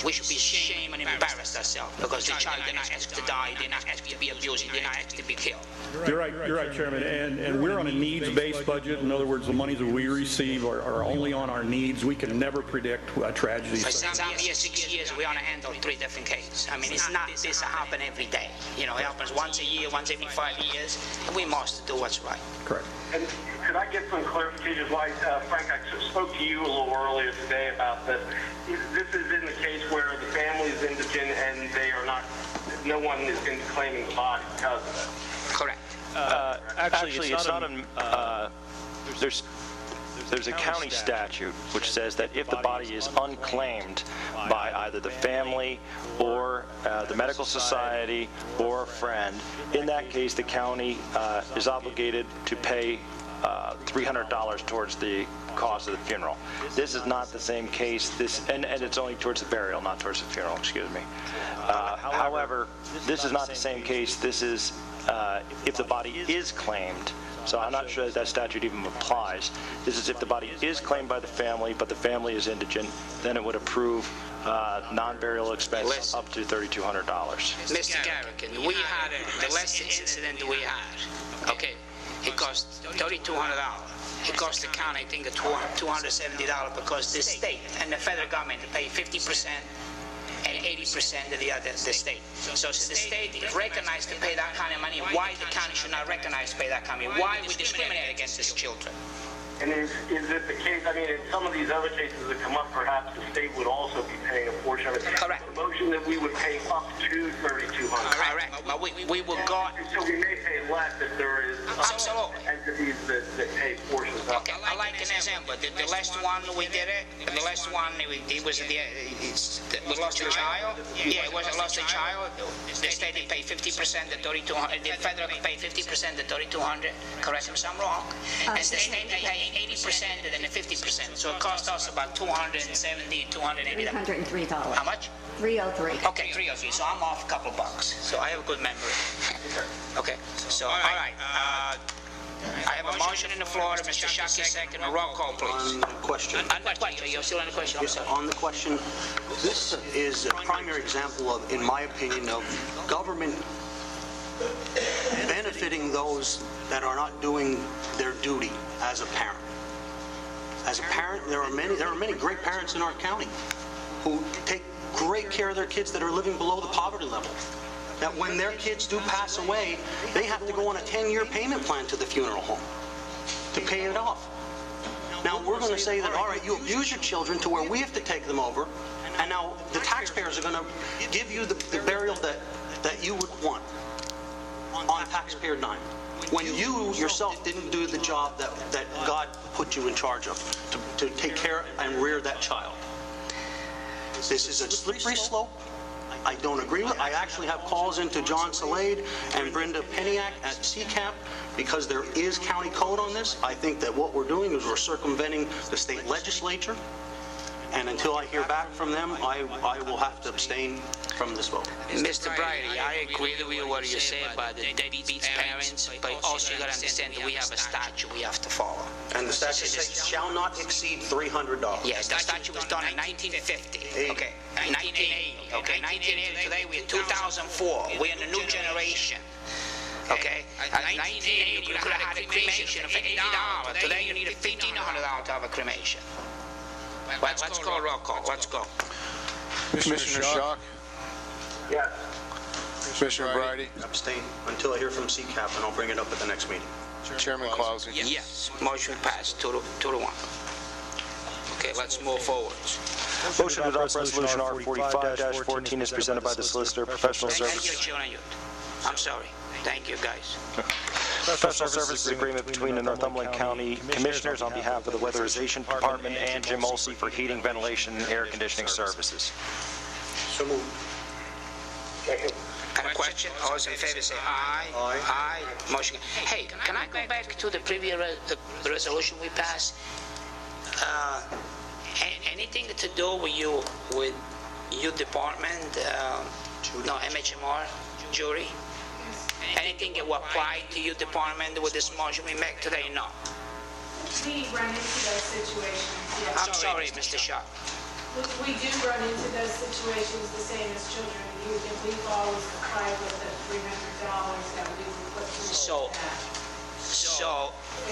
We should be ashamed and embarrassed ourselves because the child did not ask to die, did not ask to be abused, did not ask to be killed. You're right, Chairman. And we're on a needs-based budget. In other words, the monies that we receive are only on our needs. We can never predict tragedies. I'm here 6 years. We only handle 3 different cases. I mean, it's not this happen every day. It happens once a year, once every 5 years. We must do what's right. Correct. And could I get some clarification? Frank, I spoke to you a little earlier today about this. This is in the case where indigent and they are not, no one is going to be claiming the body because of that. Correct. Actually, it's not there's a county statute which says that if the body is unclaimed by either the family or the medical society or a friend, in that case, the county is obligated to pay $300 towards the cost of the funeral. This is not the same case, and it's only towards the burial, not towards the funeral, excuse me. However, this is not the same case. This is if the body is claimed. So I'm not sure that statute even applies. This is if the body is claimed by the family, but the family is indigent, then it would approve non-burial expense up to $3,200. Mr. Garrigan, we had the last incident we had, okay, it cost $3,200. It cost the county, I think, $270 because the state and the federal government pay 50% and 80% of the state. So since the state recognized to pay that kind of money, why the county should not recognize to pay that kind of money? Why we discriminate against these children? And is it the case, I mean, in some of these other cases that come up, perhaps the state would also be paying a portion of it? Correct. The motion that we would pay up to $3,200. Correct. But we will go... So we may pay less if there is entities that pay portions of it. Okay, I like an example. The last one we did it, the last one, it was we lost a child. Yeah, it was a lost a child. The state did pay 50%, the $3,200. The federal pay 50%, the $3,200. Correct me if I'm wrong. And the state pay 80% and then the 50%. So it cost us about $270, $280. $303. How much? $303. Okay, 303. So I'm off a couple bucks. So I have a good memory. Okay. So all right. I have a motion in the floor. Mr. Shockey, second. A roll call, please. On the question. On the question. You're still on the question. I'm sorry. On the question, this is a primary example of, in my opinion, of government benefiting those that are not doing their duty as a parent. As a parent, there are many great parents in our county who take great care of their kids that are living below the poverty level. That when their kids do pass away, they have to go on a 10-year payment plan to the funeral home to pay it off. Now, we're going to say that, all right, you abuse your children to where we have to take them over, and now the taxpayers are going to give you the burial that you would want on taxpayer dime, when you yourself didn't do the job that God put you in charge of, to take care and rear that child. This is a slippery slope. I don't agree with it. I actually have calls into John Salade and Brenda Peniak at CCAP because there is county code on this. I think that what we're doing is we're circumventing the state legislature. And until I hear back from them, I will have to abstain from this vote. Mr. Bridey, I agree with you what you say about the deadbeat parents, but also you got to understand that we have a statute we have to follow. And the statute says shall not exceed $300. Yes, the statute was done in 1950. Okay, 1980. Okay, 1980. Today we're 2004. We're in a new generation. Okay, at 1980 you could have had a cremation for $80. Today you need a $1,500 to have a cremation. Let's go roll call. Let's go. Commissioner Schock? Yes. Commissioner Bridey? Abstain until I hear from CCAP, and I'll bring it up at the next meeting. Chairman Clausen? Yes, motion passed, 2 to 1. Okay, let's move forward. Motion to adopt Resolution R45-14 is presented by the Solicitor Professional Thank Services. you, Children and Youth. I'm sorry. Thank you, guys. Professional Services Agreement between the Northumberland County Commissioners on behalf of the Weatherization Department and Jim Olsey for heating, ventilation, and air conditioning services. So moved. Second. Got a question? All those in favor say aye. Aye. Aye. Motion. Hey, can I go back to the previous resolution we passed? Anything to do with your department? No, MHMR, jury? Anything that will apply to your department with this motion we make today? No. We run into those situations, yes. I'm sorry, Mr. Shaw. We do run into those situations the same as children and youth, and we've always complied with the $300 that we would put towards that.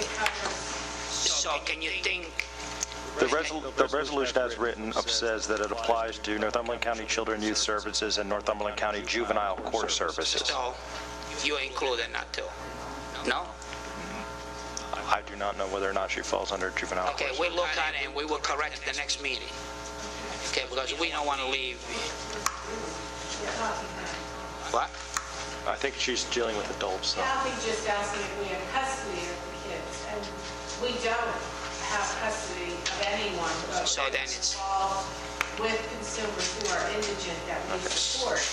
It covers. So can you think... The resolution as written says that it applies to Northumberland County Children and Youth Services and Northumberland County Juvenile Court Services. So you included that too? No? I do not know whether or not she falls under juvenile. Okay, we'll look at it and we will correct it the next meeting. Okay, because we don't want to leave. What? I think she's dealing with adults, though. Kathy just asking if we have custody of the kids, and we don't have custody of anyone, but So then it's- involved with consumers who are indigent that we support.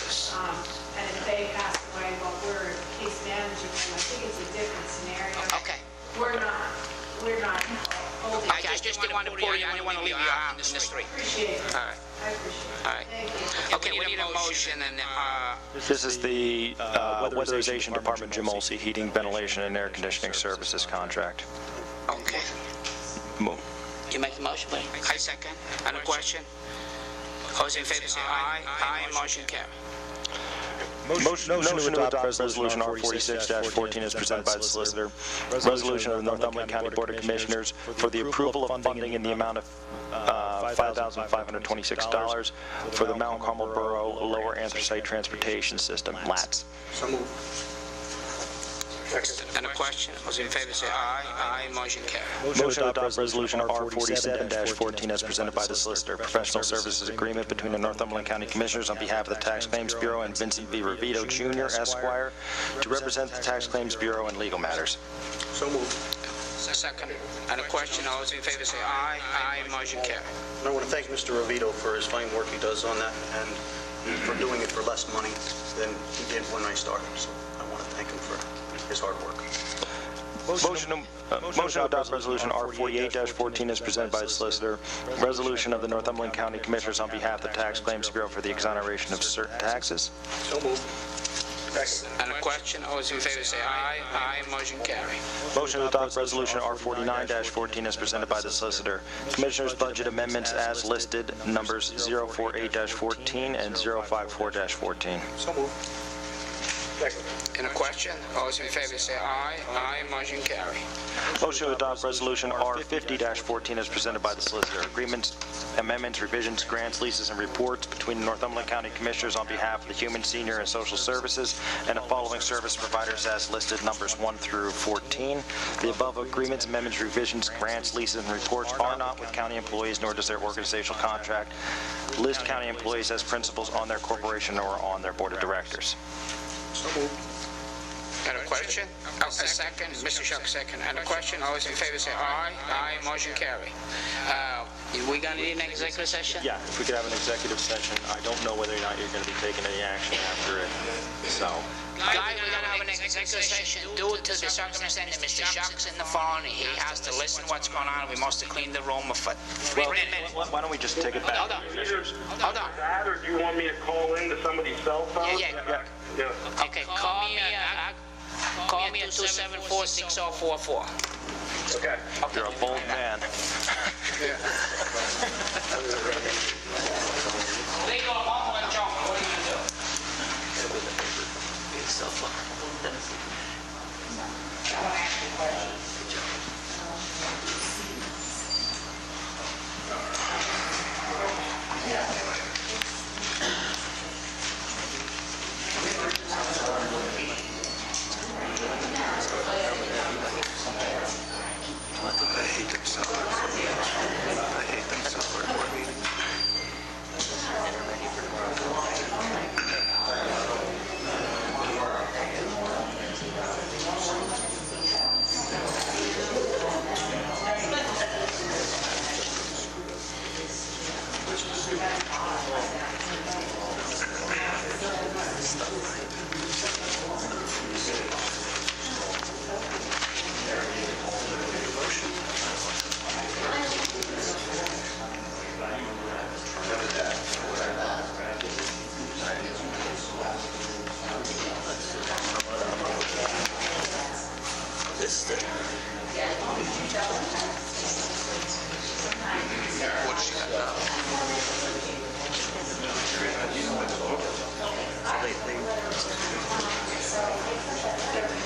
And if they pass away while we're case managing them, I think it's a different scenario. Okay. We're not holding. I just didn't want to pull you, I didn't want to leave you out in the street. Appreciate it. All right, I appreciate it. all right. Thank you. Okay, we need a motion and, This is the Weatherization Department, Jim Olsey, Heating, Ventilation, and Air Conditioning Services contract. okay. You make the motion, please? I second. On the question? All those in favor say aye. Aye, motion carried. Motion to adopt Resolution R46-14 is presented by the Solicitor. Resolution of the Northumberland County Board of Commissioners for the approval of funding in the amount of $5,526 for the Mount Carmel Borough Lower Anthracite Transportation System, LATS. So moved. On the question? All those in favor say aye. Aye, motion carried. Motion to adopt Resolution R47-14 as presented by the Solicitor. Professional services agreement between the Northumberland County Commissioners on behalf of the Tax Claims Bureau and Vincent V. Revito Jr., Esquire, to represent the Tax Claims Bureau in legal matters. So moved. Second. On the question? All those in favor say aye. Aye, motion carried. And I want to thank Mr. Revito for his fine work he does on that and for doing it for less money than he did when I started. So I want to thank him for his hard work. Motion to adopt Resolution R48-14 is presented by the Solicitor. Resolution of the Northumberland County Commissioners on behalf of the Tax Claims Bureau for the exoneration of certain taxes. So moved. On the question? All those in favor say aye. Aye, motion carried. Motion to adopt Resolution R49-14 is presented by the Solicitor. Commissioners' budget amendments as listed, numbers 048-14 and 054-14. So moved. On the question? All those in favor say aye. Aye, motion carried. Motion to adopt Resolution R50-14 is presented by the Solicitor. Agreements, amendments, revisions, grants, leases, and reports between the Northumberland County Commissioners on behalf of the Human, Senior, and Social Services and the following service providers as listed, numbers 1 through 14. The above agreements, amendments, revisions, grants, leases, and reports are not with county employees, nor does their organizational contract list county employees as principals on their corporation or on their board of directors. So moved. On the question? A second. Mr. Shuck, second. On the question? All those in favor say aye. Aye, motion carried. We gonna need an executive session? Yeah, if we could have an executive session. I don't know whether or not you're going to be taking any action after it, so. Guys, we're gonna have an executive session due to the circumstance that Mr. Shuck's in the phone. He has to listen what's going on. We must have cleaned the room for 3 minutes. Why don't we just take it back? Hold on. Hold on. That, or do you want me to call into somebody's cell phone? Yeah. Okay, call me at 274-6044. Okay. You're a bold man. They go along with John. What are you gonna do? Thank you.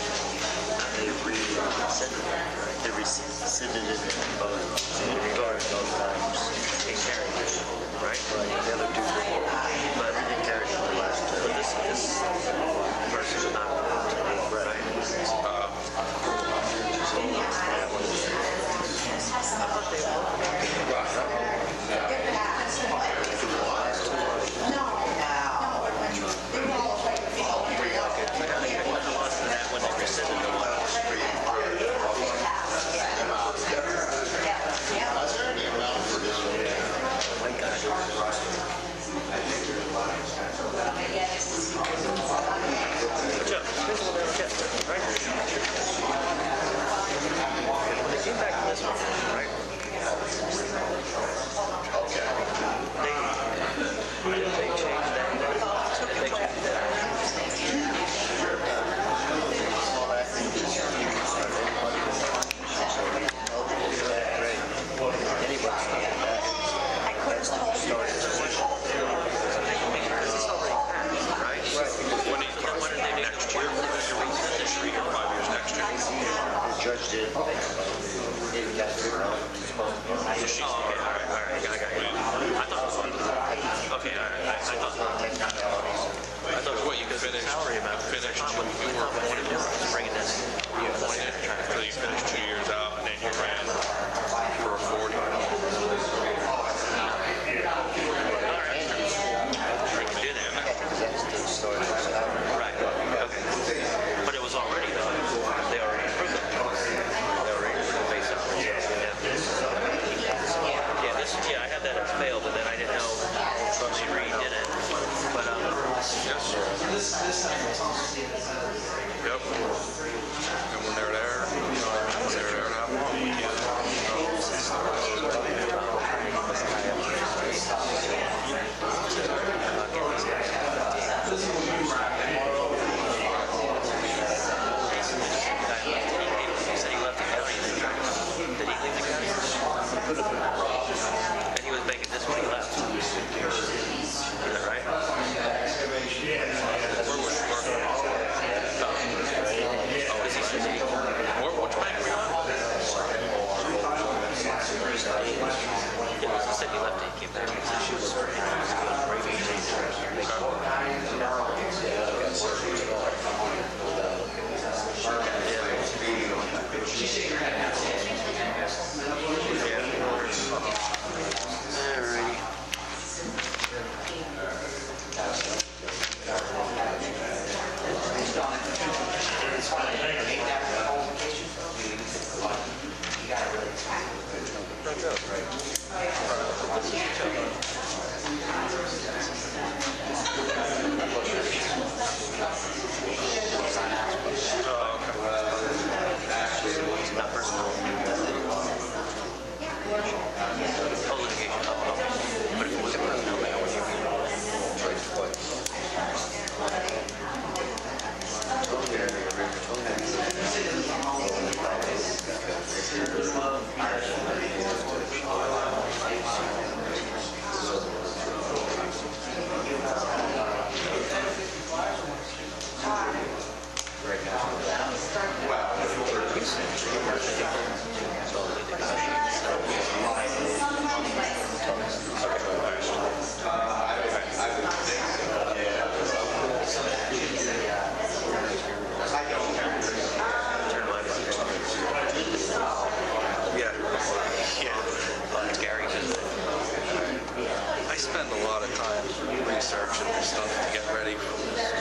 I spend a lot of time researching this stuff to get ready for this.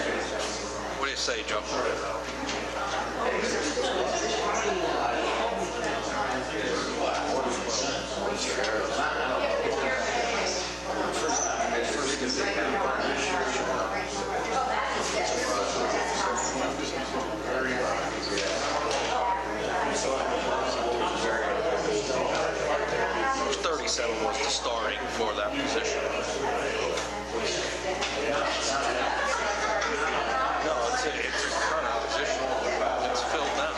What do you say, Joe? $37 was the starting for that position. No, it's a current position. It's filled now.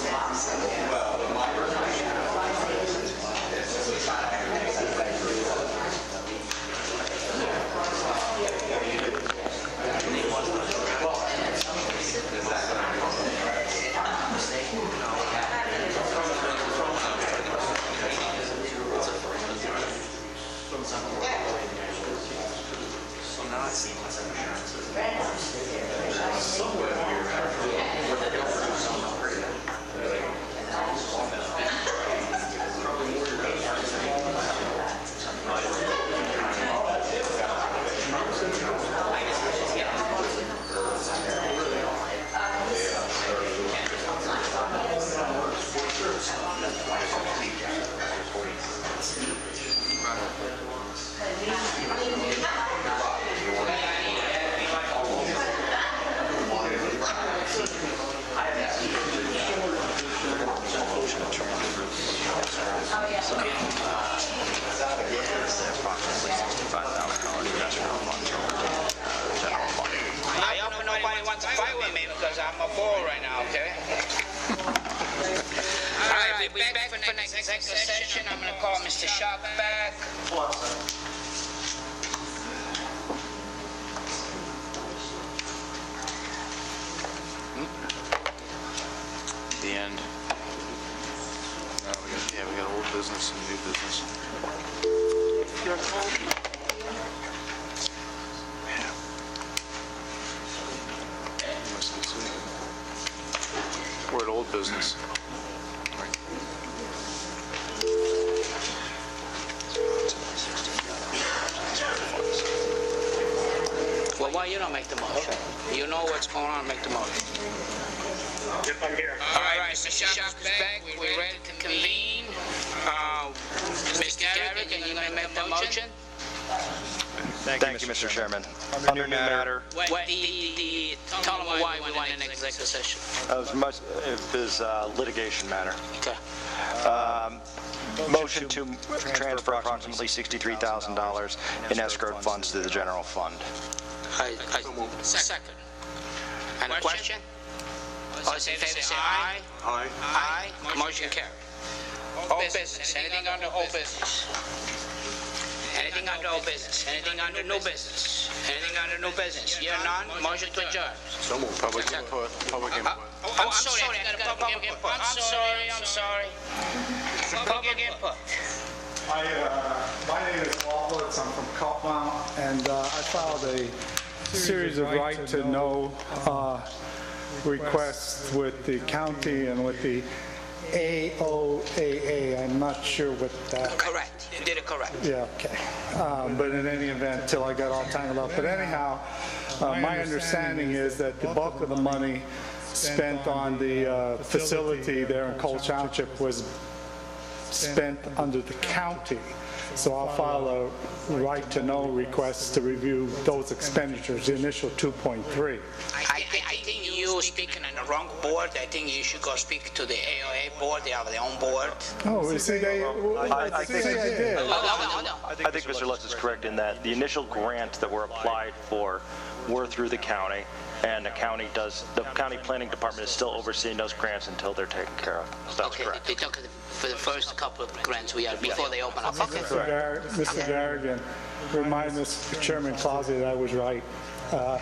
What's that? I hope nobody wants to fight with me because I'm a bull right now, okay? All right, we're back for next executive session. I'm going to call Mr. Sharp back. The end. We got old business and new business. We're at old business. Well, why you don't make the motion? You know what's going on, make the motion. Yes, I'm here. All right, Mr. Sharp is back. We're ready to convene. Mr. Garrett, are you going to make the motion? Thank you, Mr. Chairman. Under new matter, Tell them why we want an executive session. it is litigation matter. Okay. Motion to transfer approximately $63,000 in escrowed funds to the general fund. Second. And a question? All those in favor say aye. Aye. Aye. Motion carried. Old business. Anything under old business? Anything under old business? Anything under new business? Anything under new business? Here none. Motion to adjourn. So moved. Public input. Public input. I'm sorry. I got public input. I'm sorry. Public input. My name is Paul Woods. I'm from Copmount, and I filed a series of right-to-know requests with the county and with the AOAA. I'm not sure what that... Correct. You did it correct. Yeah, okay. But in any event, till I got all tangled up. But anyhow, my understanding is that the bulk of the money spent on the facility there in Cole Township was spent under the county. So I'll file a right-to-know request to review those expenditures, the initial 2.3. I think you're speaking on the wrong board. I think you should go speak to the AOA board. They have their own board. Oh, you see, I think I did. I think Mr. Lutz is correct in that the initial grants that were applied for were through the county, and the county planning department is still overseeing those grants until they're taken care of. So that's correct. They took it for the first couple of grants we had before they open up. Okay. Mr. Garrigan, remind Mr. Chairman Clausy that I was right. I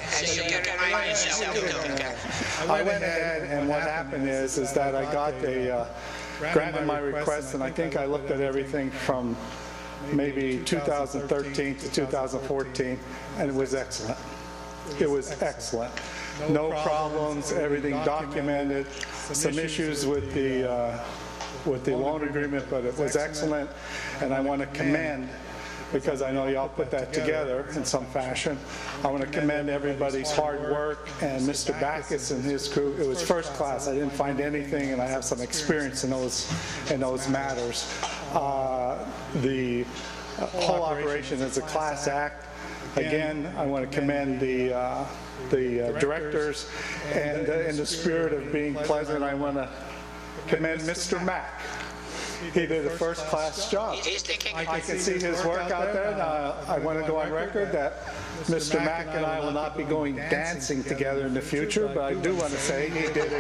went ahead, and what happened is that I got granted my request, and I think I looked at everything from maybe 2013 to 2014, and it was excellent. It was excellent. No problems, everything documented, some issues with the loan agreement, but it was excellent, and I want to commend, because I know y'all put that together in some fashion, I want to commend everybody's hard work, and Mr. Backus and his crew. It was first class. I didn't find anything, and I have some experience in those matters. The whole operation is a class act. Again, I want to commend the directors, and in the spirit of being pleasant, I want to commend Mr. Mack. He did a first-class job. I can see his work out there, and I want to go on record that Mr. Mack and I will not be going dancing together in the future, but I do want to say he did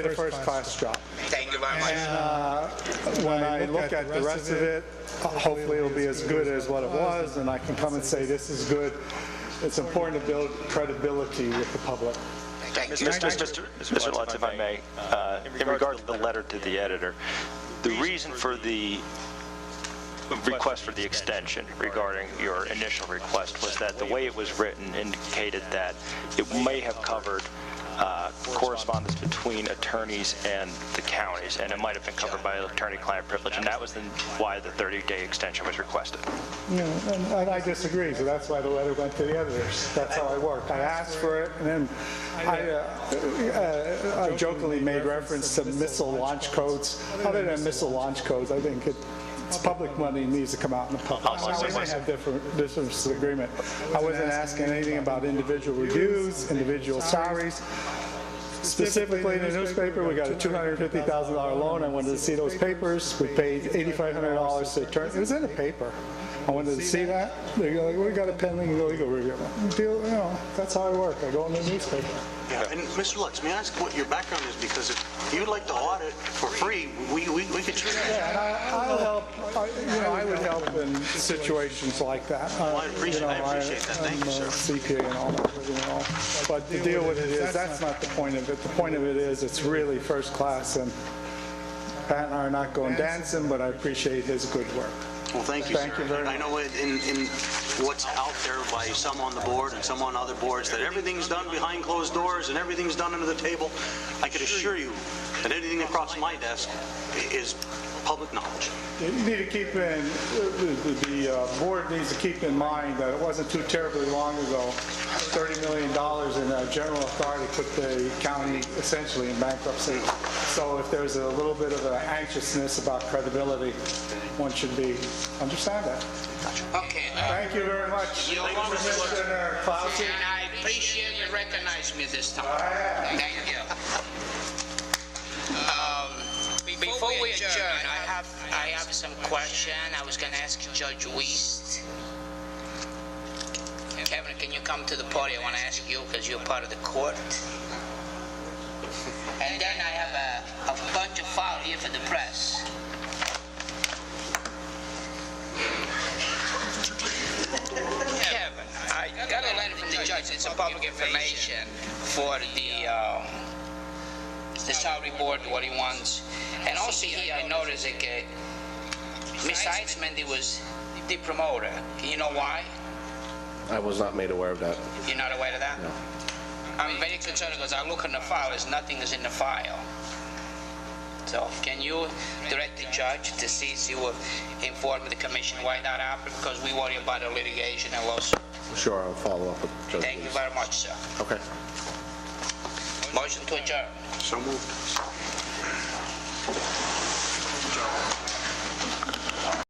a first-class job. Thank you very much. And when I look at the rest of it, hopefully it'll be as good as what it was, and I can come and say this is good. It's important to build credibility with the public. Mr. Lutz, if I may, in regard to the letter to the editor, the reason for the request for the extension regarding your initial request was that the way it was written indicated that it may have covered correspondence between attorneys and the counties, and it might have been covered by attorney-client privilege, and that was why the 30-day extension was requested. Yeah, and I disagree, so that's why the letter went to the editors. That's how I work. I asked for it, and then I jokingly made reference to missile launch codes. Other than missile launch codes, I think it's public money needs to come out in the public. So we may have different disagreement. I wasn't asking anything about individual reviews, individual salaries. Specifically in the newspaper, we got a $250,000 loan. I wanted to see those papers. We paid $8,500 to attorney. It was in the paper. I wanted to see that. They go, like, we got a pending legal review. That's how I work. I go in the newspaper. Yeah, and Mr. Lutz, may I ask what your background is? Because if you'd like to audit for free, we could choose that. Yeah, I'll help. I would help in situations like that. Well, I appreciate that. Thank you, sir. CPA and all that. But the deal with it is, that's not the point of it. The point of it is, it's really first class, and Pat and I are not going dancing, but I appreciate his good work. Well, thank you, Thank sir. you very I know in what's out there by some on the board and some on other boards that everything's done behind closed doors and everything's done under the table. I can assure you that anything that crosses my desk is public knowledge. You need to keep in, the board needs to keep in mind that it wasn't too terribly long ago, $30 million in general authority put the county essentially in bankruptcy. So if there's a little bit of an anxiousness about credibility, one should understand that. Okay. Thank you very much. You're welcome, Mr. Clausy. And I appreciate you recognizing me this time. Thank you. Before we adjourn, I have some question. I was going to ask Judge Wiest. Kevin, can you come to the podium? I want to ask you because you're part of the court. And then I have a bunch of files here for the press. Kevin, I got a letter from the judge. It's a public information for the salary board, what he wants. And also here I noticed that Ms. Heitzman was the promoter. You know why? I was not made aware of that. You're not aware of that? No. I'm very concerned because I look in the file, nothing is in the file. So can you direct the judge to see if he will inform the commission why that happened? Because we worry about the litigation and lawsuit. Sure, I'll follow up with Judge Thank you Wiest. very much, sir. Okay. Motion to adjourn. So moved.